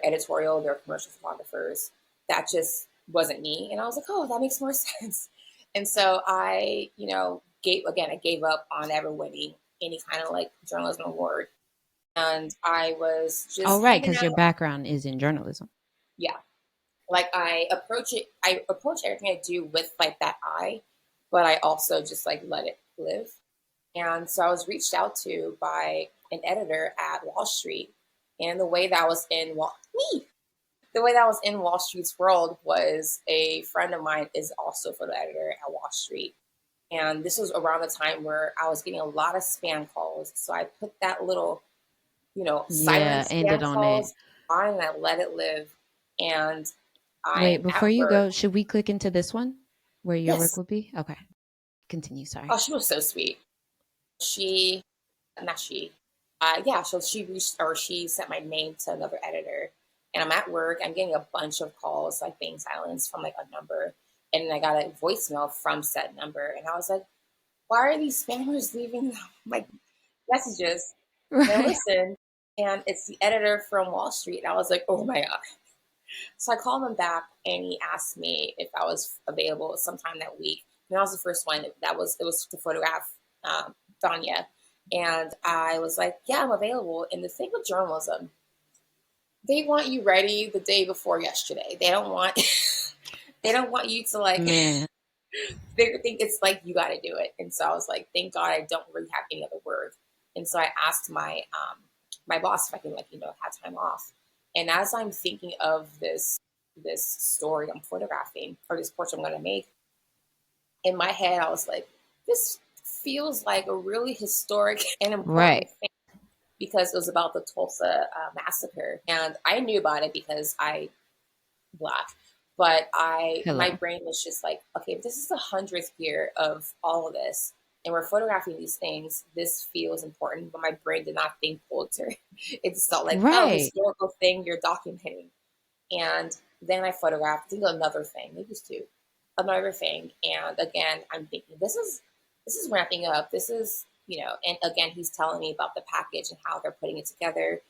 editorial, their commercial photographers. That just wasn't me. And I was like, oh, that makes more sense. And so I gave up on ever winning any kind of like journalism award. And I was just because your background is in journalism. Yeah. Like I approach everything I do with like that eye, but I also just like let it live. And so I was reached out to by an editor at Wall Street. And the way that was in Wall Street's world was a friend of mine is also a photo editor at Wall Street. And this was around the time where I was getting a lot of spam calls. So I put that little, silent spam calls on and I let it live. And wait, before you go, should we click into this one where your work will be? Okay. Continue. Sorry. Oh, she was so sweet. She sent my name to another editor. And I'm at work. I'm getting a bunch of calls, like being silenced from like a number. And then I got a voicemail from said number. And I was like, why are these spammers leaving my messages? Right. And I listened. And it's the editor from Wall Street. And I was like, oh my God. So I called him back and he asked me if I was available sometime that week. And that was the first one. It was to photograph Danya. And I was like, yeah, I'm available. And the thing with journalism, they want you ready the day before yesterday. They don't want they don't want you to like Man. they think it's like you got to do it. And so I was like, thank God I don't really have any other word. And so I asked my boss if I can have time off. And as I'm thinking of this story I'm photographing or this portrait I'm going to make, in my head I was like, this feels like a really historic and important thing because it was about the Tulsa massacre, and I knew about it because I Black. But my brain was just like, okay, this is the 100th year of all of this, and we're photographing these things. This feels important, but my brain did not think Pulitzer. It just felt like, oh, historical thing you're documenting. And then I photographed, I think another thing, maybe it's two, another thing. And again, I'm thinking, this is ramping up. This is, and again, he's telling me about the package and how they're putting it together.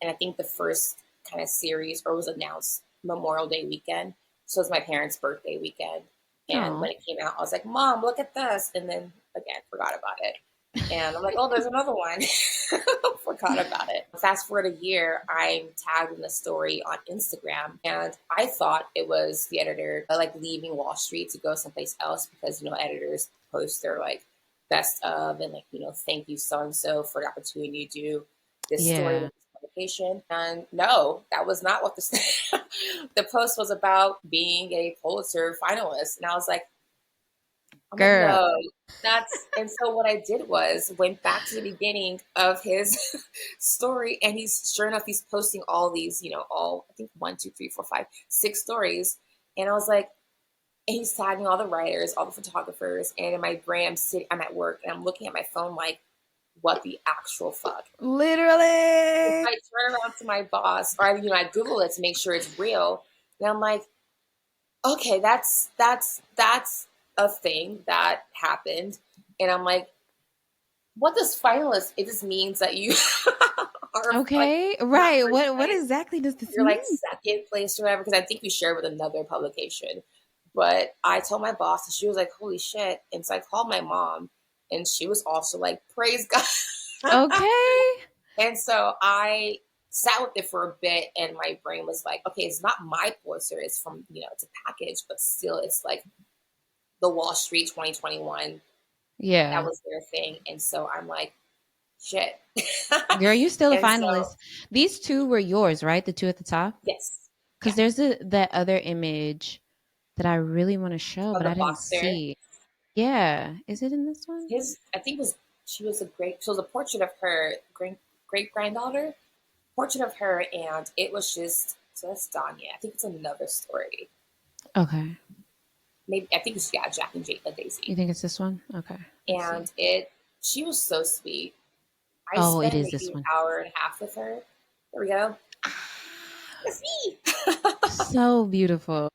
And I think the first kind of series was announced Memorial Day weekend. So it was my parents' birthday weekend. And when it came out, I was like, Mom, look at this. And then again, forgot about it. And I'm like, oh, there's another one. Forgot about it. Fast forward a year, I'm tagged in the story on Instagram. And I thought it was the editor like leaving Wall Street to go someplace else because, editors post their like best of and like, thank you so-and-so for the opportunity to do this story with this publication. And no, that was not what the post was about, being a Pulitzer finalist. And I was like, girl. No, and so what I did was went back to the beginning of his story, and sure enough, he's posting all these, I think 1, 2, 3, 4, 5, 6 stories. And I was like, and he's tagging all the writers, all the photographers, and in my brain, I'm at work and I'm looking at my phone like, what the actual fuck? Literally. I turn around to my boss, or I Google it to make sure it's real. And I'm like, okay, that's a thing that happened. And I'm like, what does finalist? It just means that you are okay, like, right. What exactly does this mean? You're like second place or whatever, because I think we shared with another publication. But I told my boss, and she was like, holy shit. And so I called my mom, and she was also like, praise God. Okay. And so I sat with it for a bit, and my brain was like, okay, it's not my Pulitzer, it's from, it's a package, but still it's like the Wall Street 2021. Yeah. That was their thing. And so I'm like, shit. Girl, you're still a finalist. So, these 2 were yours, right? The 2 at the top? Yes. Because there's that other image that I really want to show, but I didn't see. Yeah. Is it in this one? I think she was a portrait of her great granddaughter. Portrait of her, and it was just, so that's Danya. I think it's another story. Okay. Maybe, I think it's, Jack and Daisy. You think it's this one? Okay. And she was so sweet. I spent maybe this one. An hour and a half with her. There we go. That's me. So beautiful.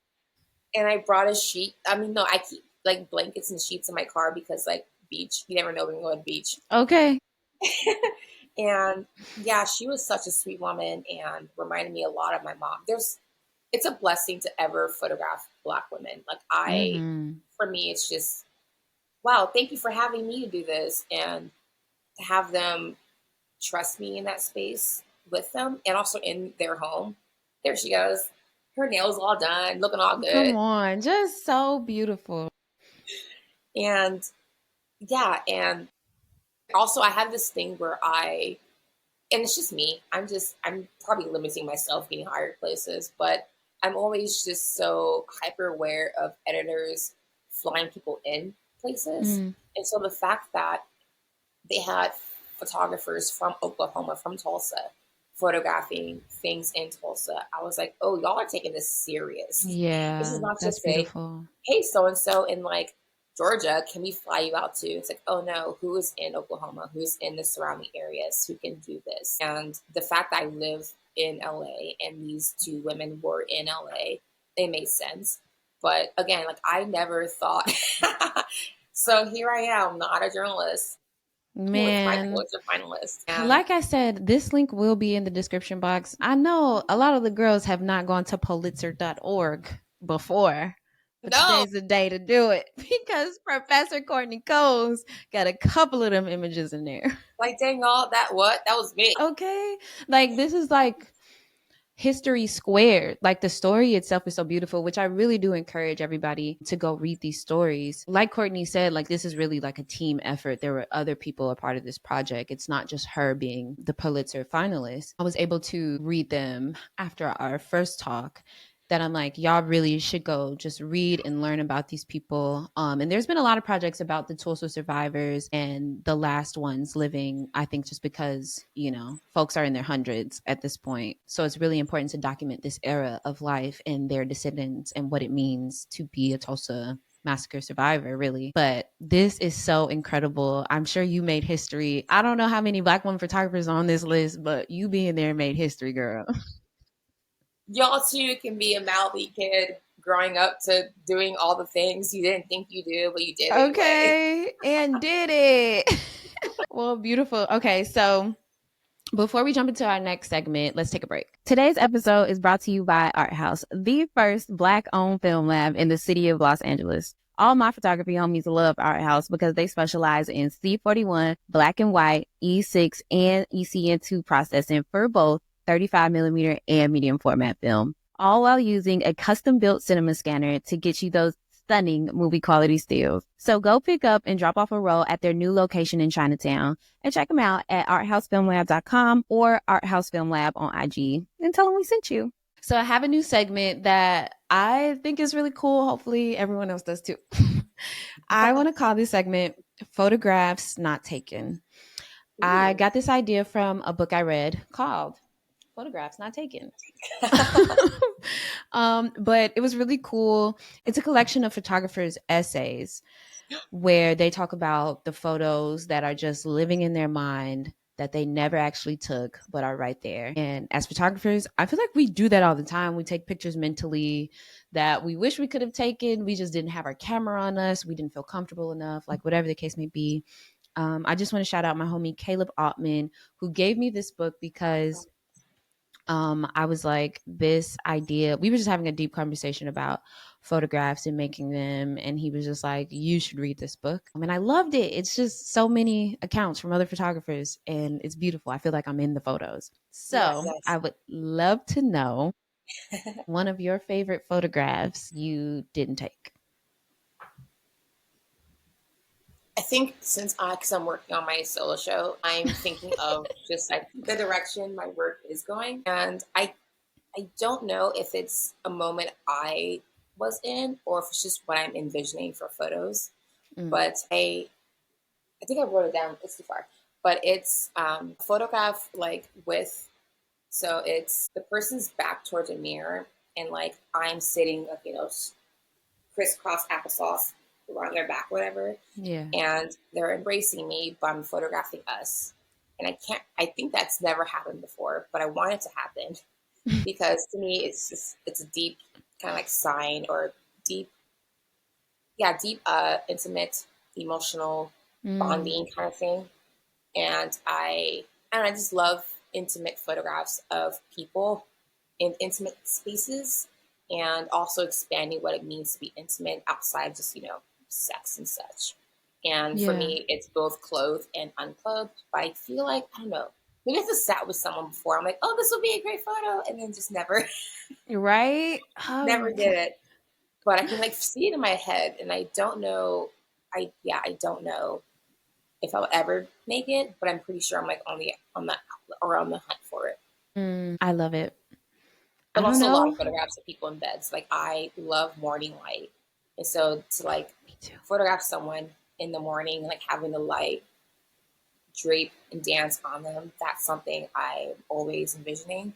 And I brought a sheet. I mean, no, I keep like blankets and sheets in my car because like beach, you never know when you go to the beach. Okay. And yeah, she was such a sweet woman and reminded me a lot of my mom. It's a blessing to ever photograph Black women. Like for me, it's just, wow, thank you for having me to do this, and to have them trust me in that space with them, and also in their home. There she goes. Her nails all done, looking all good. Come on, just so beautiful. And yeah, and also I have this thing where and it's just me, I'm probably limiting myself getting hired places, but I'm always just so hyper aware of editors flying people in places. And so the fact that they had photographers from Oklahoma, from Tulsa, photographing things in Tulsa, I was like, oh, y'all are taking this serious. Yeah, this is not just beautiful. Hey, so-and-so in like Georgia, can we fly you out to? It's like, oh no, who is in Oklahoma? Who's in the surrounding areas who can do this? And the fact that I live in LA and these 2 women were in LA, it made sense. But again, like I never thought. So here I am, not a journalist. Man, Pulitzer finalist. Like I said, this link will be in the description box. I know a lot of the girls have not gone to Pulitzer.org before. But No, today's the day to do it because Professor Courtney Coles got a couple of them images in there. like dang all that what? That was me. Okay. Like this is like history squared. Like the story itself is so beautiful, which I really do encourage everybody to go read these stories. Like Courtney said, like this is really like a team effort. There were other people a part of this project. It's not just her being the Pulitzer finalist. I was able to read them after our first talk that I'm like, y'all really should go just read and learn about these people. And there's been a lot of projects about the Tulsa survivors and the last ones living, I think just because, you know, folks are in their hundreds at this point. So it's really important to document this era of life and their descendants and what it means to be a Tulsa massacre survivor, really. But this is so incredible. I'm sure you made history. I don't know how many Black women photographers on this list, but you being there made history, girl. Y'all too can be a mouthy kid growing up to doing all the things you didn't think you do, but you did anyway. Okay, and did it. Well, beautiful. Okay, so before we jump into our next segment, let's take a break. Today's episode is brought to you by Art House, the first Black-owned film lab in the city of Los Angeles. All my photography homies love Art House because they specialize in C41, black and white, E6, and ECN2 processing for both 35 millimeter and medium format film, all while using a custom-built cinema scanner to get you those stunning movie quality stills. So go pick up and drop off a roll at their new location in Chinatown and check them out at arthousefilmlab.com or arthousefilmlab on IG and tell them we sent you. So I have a new segment that I think is really cool. Hopefully everyone else does too. I want to call this segment Photographs Not Taken. I got this idea from a book I read called Photographs Not Taken. But it was really cool. It's a collection of photographers' essays where they talk about the photos that are just living in their mind that they never actually took but are right there. And as photographers, I feel like we do that all the time. We take pictures mentally that we wish we could have taken. We just didn't have our camera on us. We didn't feel comfortable enough, like whatever the case may be. I just want to shout out my homie Caleb Altman, who gave me this book because I was like, this idea, we were just having a deep conversation about photographs and making them. And he was just like, you should read this book. And I loved it. It's just so many accounts from other photographers and it's beautiful. I feel like I'm in the photos. So Yes. I would love to know one of your favorite photographs you didn't take. I think because I'm working on my solo show, I'm thinking of just like the direction my work is going. And I don't know if it's a moment I was in or if it's just what I'm envisioning for photos. But I think I wrote it down. It's too far. But it's a photograph like with, so it's the person's back towards a mirror and like I'm sitting like, crisscross applesauce around their back, whatever. Yeah. And they're embracing me, but I'm photographing us. And I think that's never happened before, but I want it to happen because to me, it's a deep kind of like sign or deep, intimate, emotional bonding kind of thing. And I just love intimate photographs of people in intimate spaces and also expanding what it means to be intimate outside just, sex and such. And for me, it's both clothed and unclothed. But I feel like, I don't know, maybe I've just sat with someone before. I'm like, oh, this will be a great photo. And then just never, Right? never did it. But I can like see it in my head. And I don't know. I don't know if I'll ever make it, but I'm pretty sure I'm like on the hunt for it. I love it. But I don't also a lot know. of photographs of people in beds. Like I love morning light. And so to like photograph someone in the morning, like having the light drape and dance on them, that's something I'm always envisioning.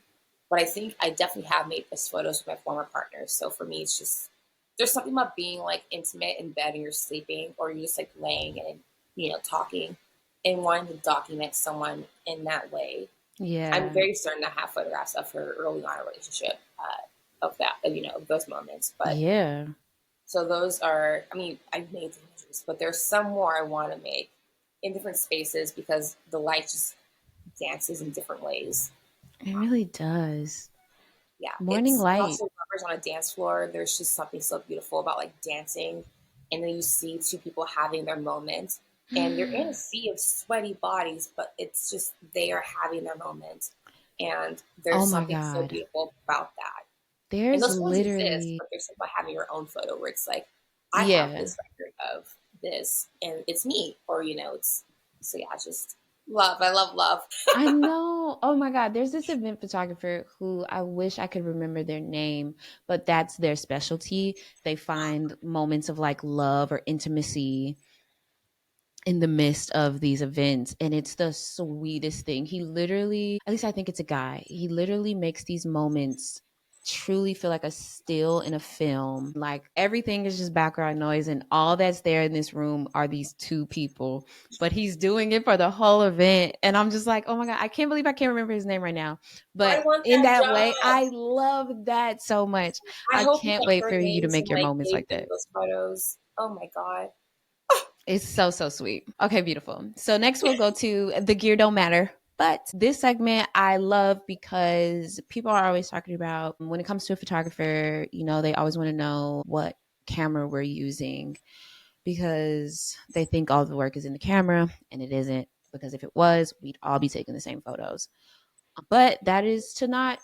But I think I definitely have made those photos with my former partners. So for me, it's just, there's something about being like intimate in bed and you're sleeping or you're just like laying and, talking and wanting to document someone in that way. Yeah. I'm very certain I have photographs of her early on in a relationship of that, of those moments. But yeah. So those are, I've made the images, but there's some more I want to make in different spaces because the light just dances in different ways. It really does. Yeah, Morning it's and light. also numbers on a dance floor. There's just something so beautiful about like dancing, and then you see two people having their moment, and you're in a sea of sweaty bodies, but it's just they are having their moment, and there's Oh my something so God. beautiful about that. And There's those photos exist, literally, but there's something about having your own photo where it's like, I have yeah. this record of this, and it's me, or it's so yeah, just love. I love love. I know. Oh my God. There's this event photographer who I wish I could remember their name, but that's their specialty. They find moments of like love or intimacy in the midst of these events. And it's the sweetest thing. He literally, at least I think it's a guy, he literally makes these moments truly feel like a still in a film. Like everything is just background noise, and all that's there in this room are these two people. But he's doing it for the whole event. And I'm just like, oh my God, I can't believe I can't remember his name right now. I But want in that that way, job. I love that so much. I I hope you can't got wait for their you to names make and your like moments gave like them that. those photos. Oh my god. It's so, so sweet. Okay, beautiful. So next we'll go to the gear don't matter. But this segment I love because people are always talking about when it comes to a photographer, they always want to know what camera we're using because they think all the work is in the camera and it isn't. Because if it was, we'd all be taking the same photos. But that is to not,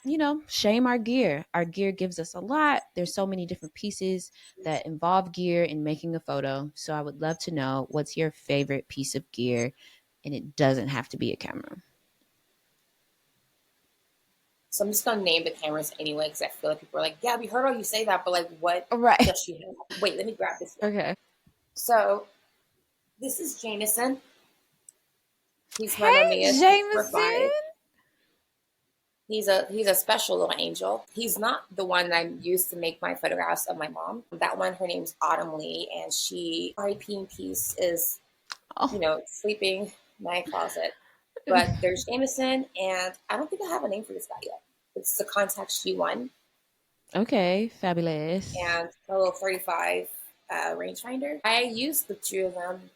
shame our gear. Our gear gives us a lot. There's so many different pieces that involve gear in making a photo. So I would love to know what's your favorite piece of gear, and it doesn't have to be a camera. So I'm just gonna name the cameras anyway because I feel like people are like, yeah, we heard all you say that, but like, what Right. does she have? Wait, let me grab this one. Okay. So this is Jameson. He's my Hey, Mamiya 645. Jameson. He's a special little angel. He's not the one that I used to make my photographs of my mom. That one, her name's Autumn Lee, and she R.I.P. in peace is Oh. sleeping in my closet. But there's Jameson, and I don't think I have a name for this guy yet. It's the Contact G1 Okay, fabulous. and a little 35 rangefinder. I use the two of them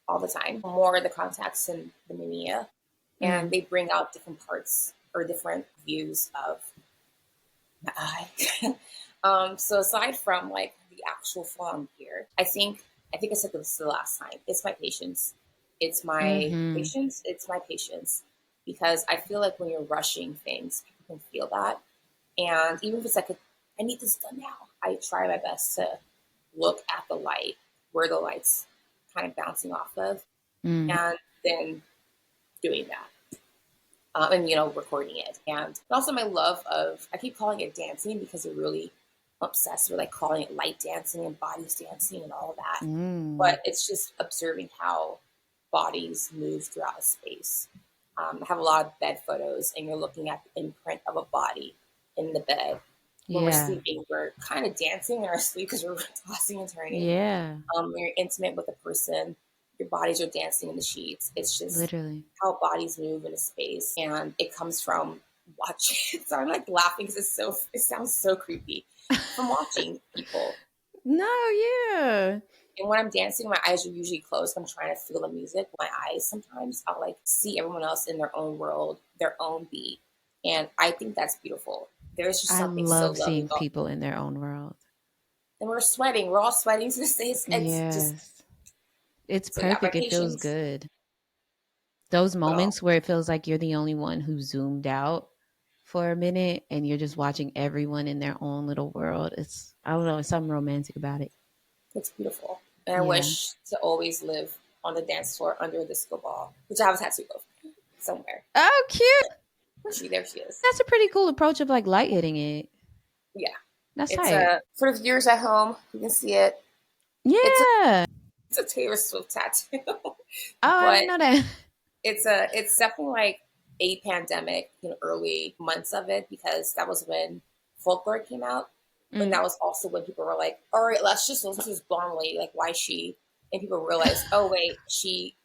all the time, more the contacts than the Mamiya, and Mm. they bring out different parts or different views of my eye. So aside from like the actual full-on gear, I think I said this the last time. It's my patience. It's my Mm-hmm. patience. It's my patience. Because I feel like when you're rushing things, people can feel that. And even if it's like I need this done now, I try my best to look at the light, where the light's kind of bouncing off of, Mm. and then doing that. And recording it, and also my love of I keep calling it dancing because I'm really obsessed with like calling it light dancing and bodies dancing and all that. Mm. But it's just observing how bodies move throughout a space. I have a lot of bed photos, and you're looking at the imprint of a body in the bed. When we're Yeah. sleeping, we're kind of dancing in our sleep because we're tossing and turning. Yeah. When you're intimate with a person, your bodies are dancing in the sheets. It's just Literally. how bodies move in a space, and it comes from watching. So I'm like laughing because it sounds so creepy from watching people. No, yeah. And when I'm dancing, my eyes are usually closed. I'm trying to feel the music. My eyes sometimes I'll like see everyone else in their own world, their own beat, and I think that's beautiful. There's just I something so love lovely seeing about. people in their own world. And we're sweating. We're all sweating to this day. It's just Yes. It's so yeah. My perfect. It feels patience. good. Those What else? moments where it feels like you're the only one who zoomed out for a minute and you're just watching everyone in their own little world. I don't know, it's something romantic about it. It's beautiful. And I Yeah. wish to always live on the dance floor under a disco ball, which I have a tattoo of somewhere. Oh, cute. There she is. That's a pretty cool approach of like light hitting it. Yeah. That's It's tight. for the viewers at home, you can see it. It's a Yeah. it's a Taylor Swift tattoo. Oh, I But didn't know that. it's definitely like a pandemic, early months of it because that was when folklore came out. And Mm. that was also when people were like, all right, let's just listen to this blonde lady, like why she and people realized, oh wait, she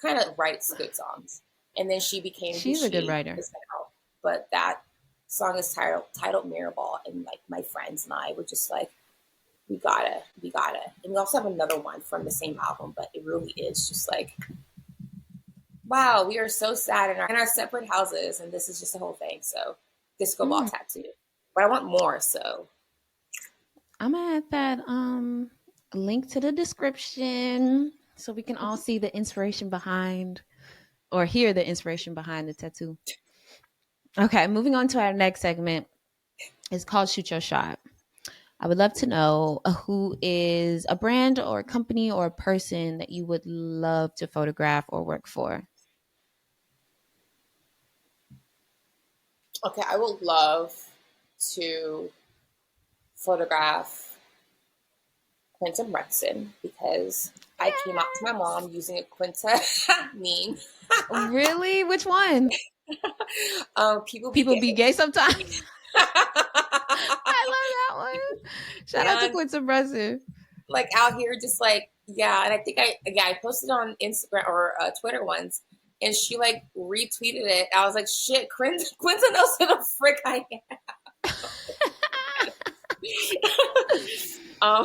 kind of writes good songs. And then she became who She's a good she writer. is now. But that song is titled Mirrorball, and like my friends and I were just like, we gotta. And we also have another one from the same album, but it really is just like, wow, we are so sad in our separate houses, and this is just the whole thing. So disco ball tattoo, but I want more. So I'm gonna add that link to the description so we can all see the inspiration behind or hear the inspiration behind the tattoo. Okay, moving on to our next segment. It's called Shoot Your Shot. I would love to know who is a brand or a company or a person that you would love to photograph or work for. okay, I would love to photograph Quinta Brunson because I came out to my mom using a Quinta meme. Really? Which one? People be People be gay. gay sometimes. I love that one. Shout out to And Quinta Brunson. like out here, just like yeah. And I think I posted on Instagram or Twitter once, and she like retweeted it. I was like, shit, Quinta knows who the frick I am.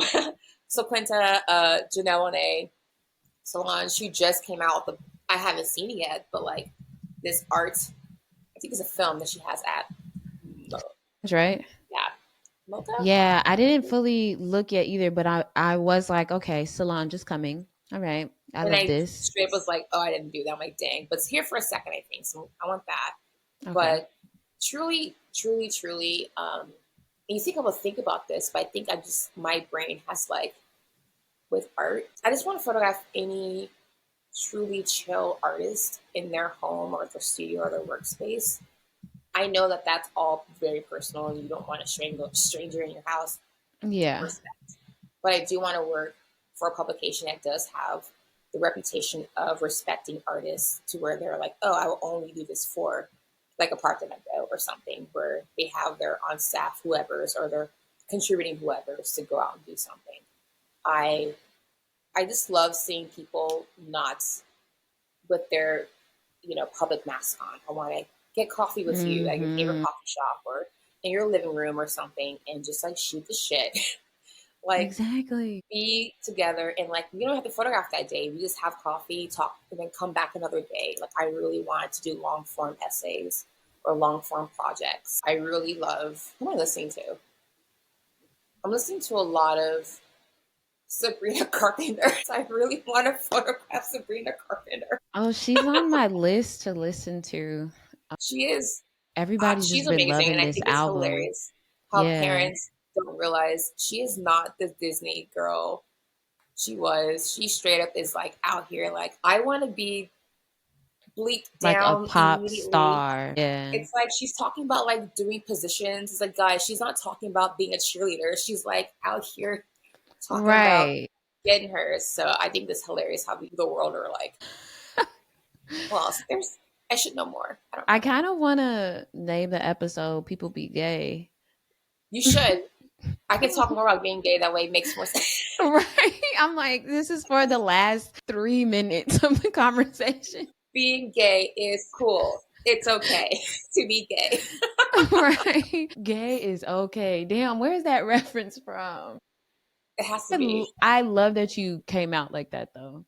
So Quinta, Janelle Monáe Salon, she just came out with I haven't seen it yet, but like this art, I think it's a film that she has at That's right. yeah, Mocha. Yeah, I didn't fully look yet either, but I was like, okay, Solange is coming. All right. I And love I this. straight was like, oh, I didn't do that. I'm like, dang, but it's here for a second, I think. So I want that. Okay. But truly, truly, truly, and you think I will think about this, but I think my brain has like with art, I just want to photograph any truly chill artist in their home or their studio or their workspace. I know that that's all very personal and you don't want a stranger in your house. Yeah. Respect. But I do want to work for a publication that does have the reputation of respecting artists to where they're like, oh, I will only do this for like a Apartamento or something where they have their on staff whoever's or their contributing whoever's to go out and do something. I just love seeing people not with their, public mask on. I want to get coffee with you at your favorite coffee shop or in your living room or something and just like shoot the shit. Like exactly. be together and like we don't have to photograph that day. We just have coffee, talk, and then come back another day. Like I really want to do long form essays or long form projects. I really love who am I listening to? I'm listening to a lot of Sabrina Carpenter. I really want to photograph Sabrina Carpenter. Oh, she's on my list to listen to. She is. Everybody's She's just been amazing, loving and I this think it's album. hilarious how Yeah. parents don't realize she is not the Disney girl she was. She straight up is like out here, like I want to be bleeped Like a down pop immediately. star. Yeah. It's like she's talking about like doing positions. It's like, guys, she's not talking about being a cheerleader. She's like out here talking about Right. getting hers. So I think this hilarious how the world are like, well, I should know more. I kind of want to name the episode People Be Gay. You should. I can talk more about being gay. That way it makes more sense. Right. I'm like, this is for the last 3 minutes of the conversation. Being gay is cool. It's okay to be gay. Right. Gay is okay. Damn, where's that reference from? It has to be. I love that you came out like that though.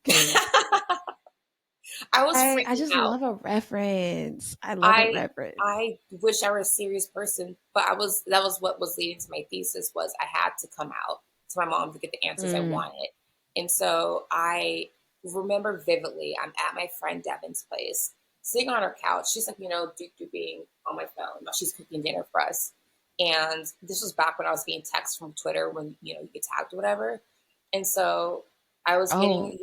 I was freaking I just out. love a reference. I love a reference. I wish I were a serious person, but that was what was leading to my thesis was I had to come out to my mom to get the answers I wanted. And so I remember vividly, I'm at my friend Devin's place, sitting on her couch. She's like, being on my phone while she's cooking dinner for us. And this was back when I was getting texts from Twitter when, you get tagged or whatever. And so I was getting,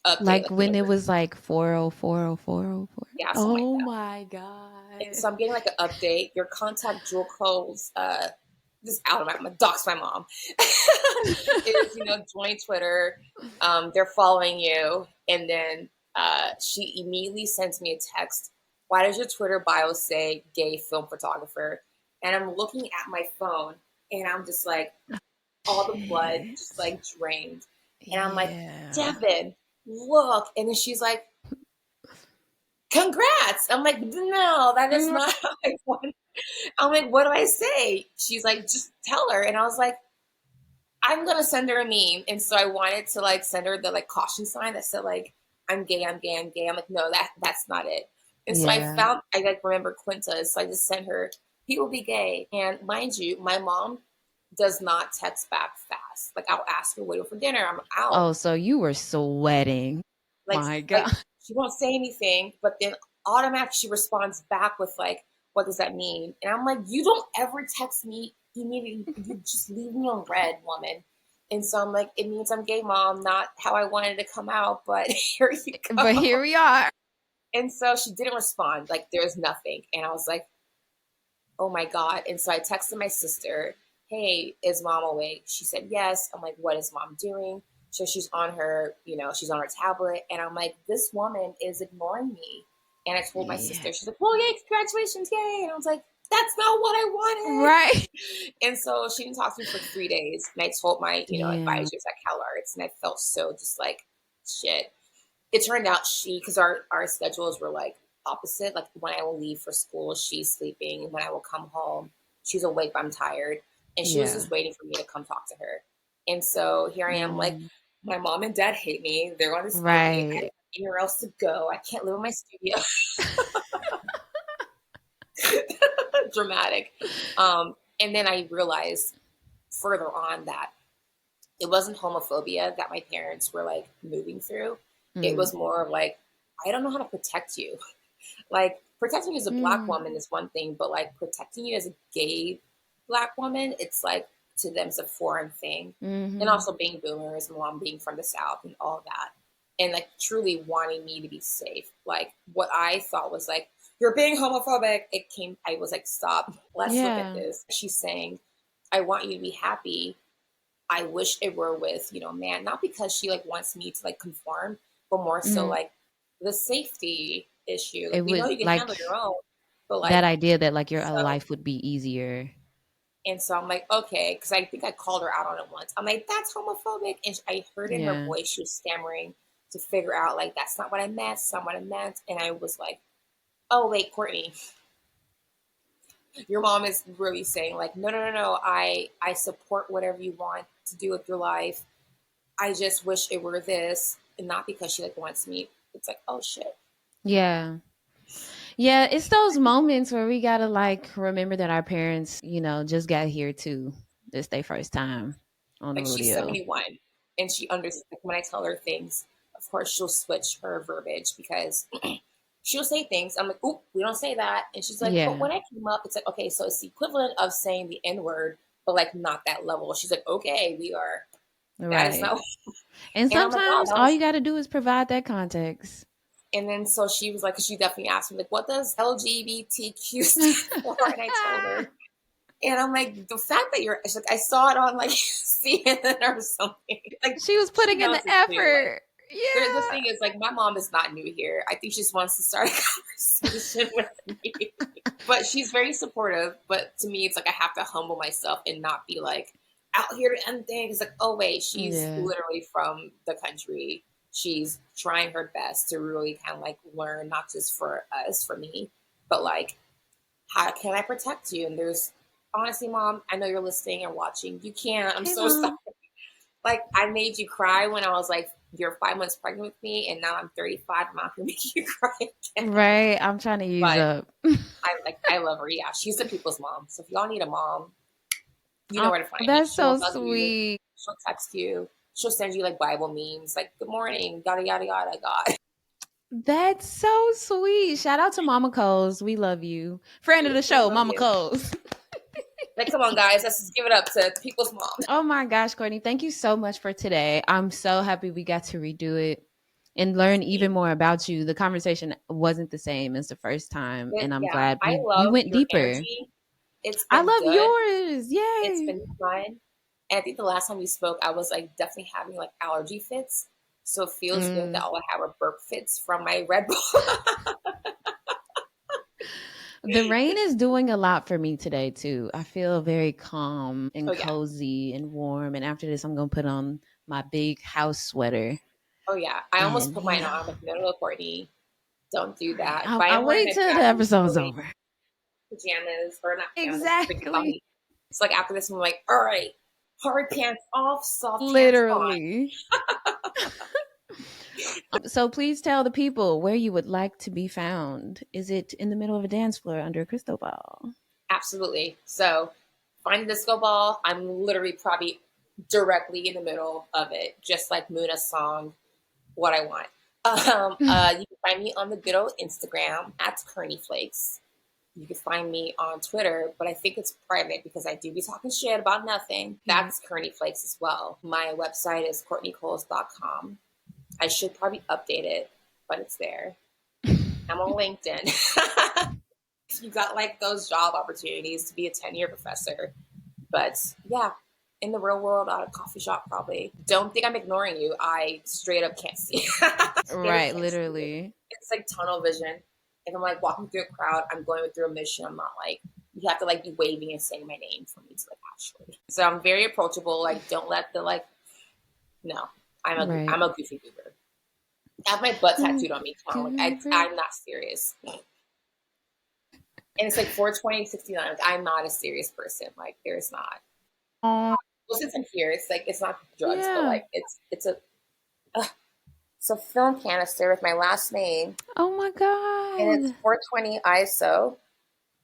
update, like when it was like 4040404. Yeah. Oh like my God. And so I'm getting like an update. Your contact jewel codes, this out of my dox my mom. is, join Twitter. They're following you. And then she immediately sends me a text. Why does your Twitter bio say gay film photographer? And I'm looking at my phone and I'm just like, all the blood just like drained. And I'm like, Devin, look. And then she's like, congrats. I'm like, no, that is not how I want. I'm like, what do I say? She's like, just tell her. And I was like, I'm going to send her a meme. And so I wanted to like send her the like caution sign that said like, I'm gay, I'm gay, I'm gay. I'm like, no, that's not it. And so I like remember Quinta. So I just sent her He will be gay. And mind you, my mom does not text back fast. Like I'll ask her, wait for dinner. I'm out. Oh, so you were sweating. Like, My like God. she won't say anything, but then automatically she responds back with like, what does that mean? And I'm like, you don't ever text me immediately. You just leave me on red, woman. And so I'm like, it means I'm gay, mom, not how I wanted to come out, but here you But go. here we are. And so she didn't respond. Like there's nothing. And I was like, oh my God. And so I texted my sister, hey, is mom awake? She said, yes. I'm like, what is mom doing? So she's on her, she's on her tablet. And I'm like, this woman is ignoring me. And I told my Yeah. sister, she's like, well, yay, congratulations, yay. And I was like, that's not what I wanted. Right. And so she didn't talk to me for 3 days. And I told my, Yeah. advisors at CalArts, and I felt so just like shit. It turned out because our schedules were like opposite. Like when I will leave for school, she's sleeping. When I will come home, she's awake, but I'm tired. And she was Yeah. just waiting for me to come talk to her. And so here I am, like, Mm. my mom and dad hate me. They're going to steal me. I Right. have anywhere else to go. I can't live in my studio. Dramatic. And then I realized further on that it wasn't homophobia that my parents were like moving through. It Mm. was more of like, I don't know how to protect you. Like protecting you as a black Mm. woman is one thing, but like protecting you as a gay black woman, it's like to them it's a foreign thing. And Mm-hmm. also being boomers, my mom being from the South and all that. And like truly wanting me to be safe. Like what I thought was like, you're being homophobic. I was like, stop, let's look at Yeah. this. She's saying, I want you to be happy. I wish it were with, man, not because she like wants me to like conform, but more so Mm. like the safety issue. Like It we know would you can handle like your own, but that like idea that like your so life would be easier. and so I'm like, okay, because I think I called her out on it once. I'm like, that's homophobic. And I heard in her Yeah. voice she was stammering to figure out like that's not what I meant, that's not what I meant. And I was like, oh wait, Courtney, your mom is really saying like, no, no, no, no, I support whatever you want to do with your life. I just wish it were this, and not because she like wants me. It's like, oh shit. Yeah. Yeah, it's those moments where we gotta like remember that our parents, just got here too. This their first time on the Like she's rodeo. 71, and she understands. Like, when I tell her things, of course she'll switch her verbiage because she'll say things. I'm like, oop, we don't say that, and she's like, but Yeah. when I came up, it's like, okay, so it's the equivalent of saying the N word, but like not that level. She's like, okay, we are. That is Right. not. And And I'm like, wow, sometimes that all was. you gotta do is provide that context. And then so she was like, 'cause she definitely asked me like, what does LGBTQ stand for? And I told her. And I'm like, the fact that she's like, I saw it on like CNN or something. Like She was she putting in knows the it too. Like effort. the Yeah. thing is, like my mom is not new here. I think she just wants to start a conversation with me. But she's very supportive. But to me, it's like I have to humble myself and not be like out here to end things. Like, oh wait, she's Yeah. literally from the country. She's trying her best to really kind of like learn, not just for us, for me, but like how can I protect you? And there's honestly, mom, I know you're listening and watching. You can't. I'm Hey so sorry. mom. Like I made you cry when I was like, you're 5 months pregnant with me, and now I'm 35. I'm not gonna make you cry again. Right. I'm trying to use But up. I love her. Yeah, she's the people's mom. So if y'all need a mom, you know Oh, where to find me. that's She'll so hug you. sweet. She'll text you. She'll send you like Bible memes, like "Good morning," yada yada yada. God, That's so sweet. Shout out to Mama Coles. We love you. Friend of the we show, love Mama you. Coles. Like, come on, guys, let's just give it up to the people's mom. Oh my gosh, Courtney, thank you so much for today. I'm so happy we got to redo it and learn even more about you. The conversation wasn't the same as the first time, But and I'm yeah, glad I we love went your deeper. energy. It's I been love good. yours. It's Yay. been fun. And I think the last time we spoke, I was like definitely having like allergy fits. So it feels good that Mm. all I have are burp fits from my Red Bull. The rain is doing a lot for me today too. I feel very calm Oh and yeah. cozy and warm. And after this, I'm gonna put on my big house sweater. Oh yeah. I almost And put mine on. I'm like, no, no, Courtney, don't do all right, that. I'll, But I am I'll wearing wait my till the fabulous episode's Chloe over. pajamas, or not pajamas, freaking Exactly. bummy. So like after this, I'm like, all right, hard pants off, soft pants on. Literally. So please tell the people where you would like to be found. Is it in the middle of a dance floor under a crystal ball? Absolutely. So find the disco ball. I'm literally probably directly in the middle of it, just like Muna's song, What I Want. You can find me on the good old Instagram at Kearney Flakes. You can find me on Twitter, but I think it's private because I do be talking shit about nothing. That's Kearney Flakes as well. My website is courtneycoles.com. I should probably update it, but it's there. I'm on LinkedIn. You got like those job opportunities to be a 10-year professor. But yeah, in the real world, at a coffee shop, probably. Don't think I'm ignoring you. I straight up can't see. Right, literally. It's like tunnel vision. If I'm like walking through a crowd, I'm going through a mission. I'm not like, you have to like be waving and saying my name for me to like actually. So I'm very approachable. Like, don't let the like, no, I'm a goofy goober. I have my butt tattooed on me. Like, I'm not serious. And it's like 42069. Like, I'm not a serious person. Like, there's not. Oh, Well, since I'm here, it's like it's not drugs, but like it's a film canister with my last name. Oh my god! And it's 420 ISO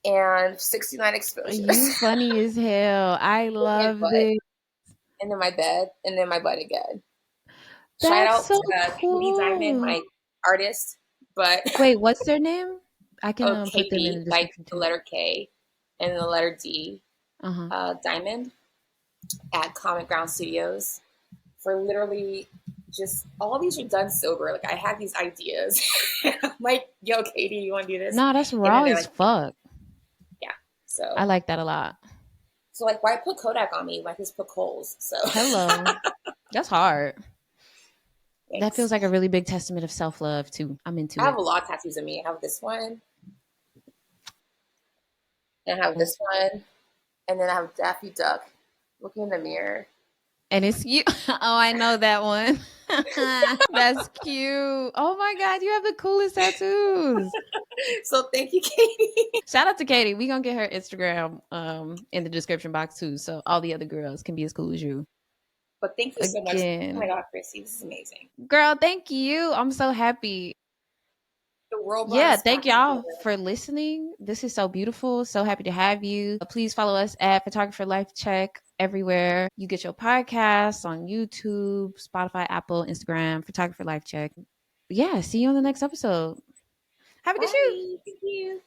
and 69 exposures. You funny as hell. I love this. And then my bed, and then my butt again. That's Shout out so to cool. Katie Diamond, my artist. But wait, what's their name? I can put them in the description like too. the letter K and the letter D. Diamond at Comic Ground Studios for literally just all these are done sober. Like I have these ideas. I'm like, yo, Katie, you want to do this? No, that's raw as like, fuck. Yeah. So I like that a lot. So like, why put Kodak on me? Why just put Kohl's? So hello, that's hard. Thanks. That feels like a really big testament of self-love too. I'm into it. I have a lot of tattoos of me. I have this one. And I have this one. And then I have Daffy Duck looking in the mirror. And it's you. Oh, I know that one. That's cute. Oh my god, you have the coolest tattoos. So thank you, Katie. Shout out to Katie. We gonna get her Instagram in the description box too, so all the other girls can be as cool as you. But thank you so much. Oh my god, Chrissy, this is amazing. Girl, thank you. I'm so happy. The world. Yeah, thank y'all for listening. This is so beautiful. So happy to have you. Please follow us at Photographer Life Check everywhere you get your podcasts, on YouTube, Spotify, Apple, Instagram, Photographer Life Check. Yeah, see you on the next episode. Have a good shoot. Thank you.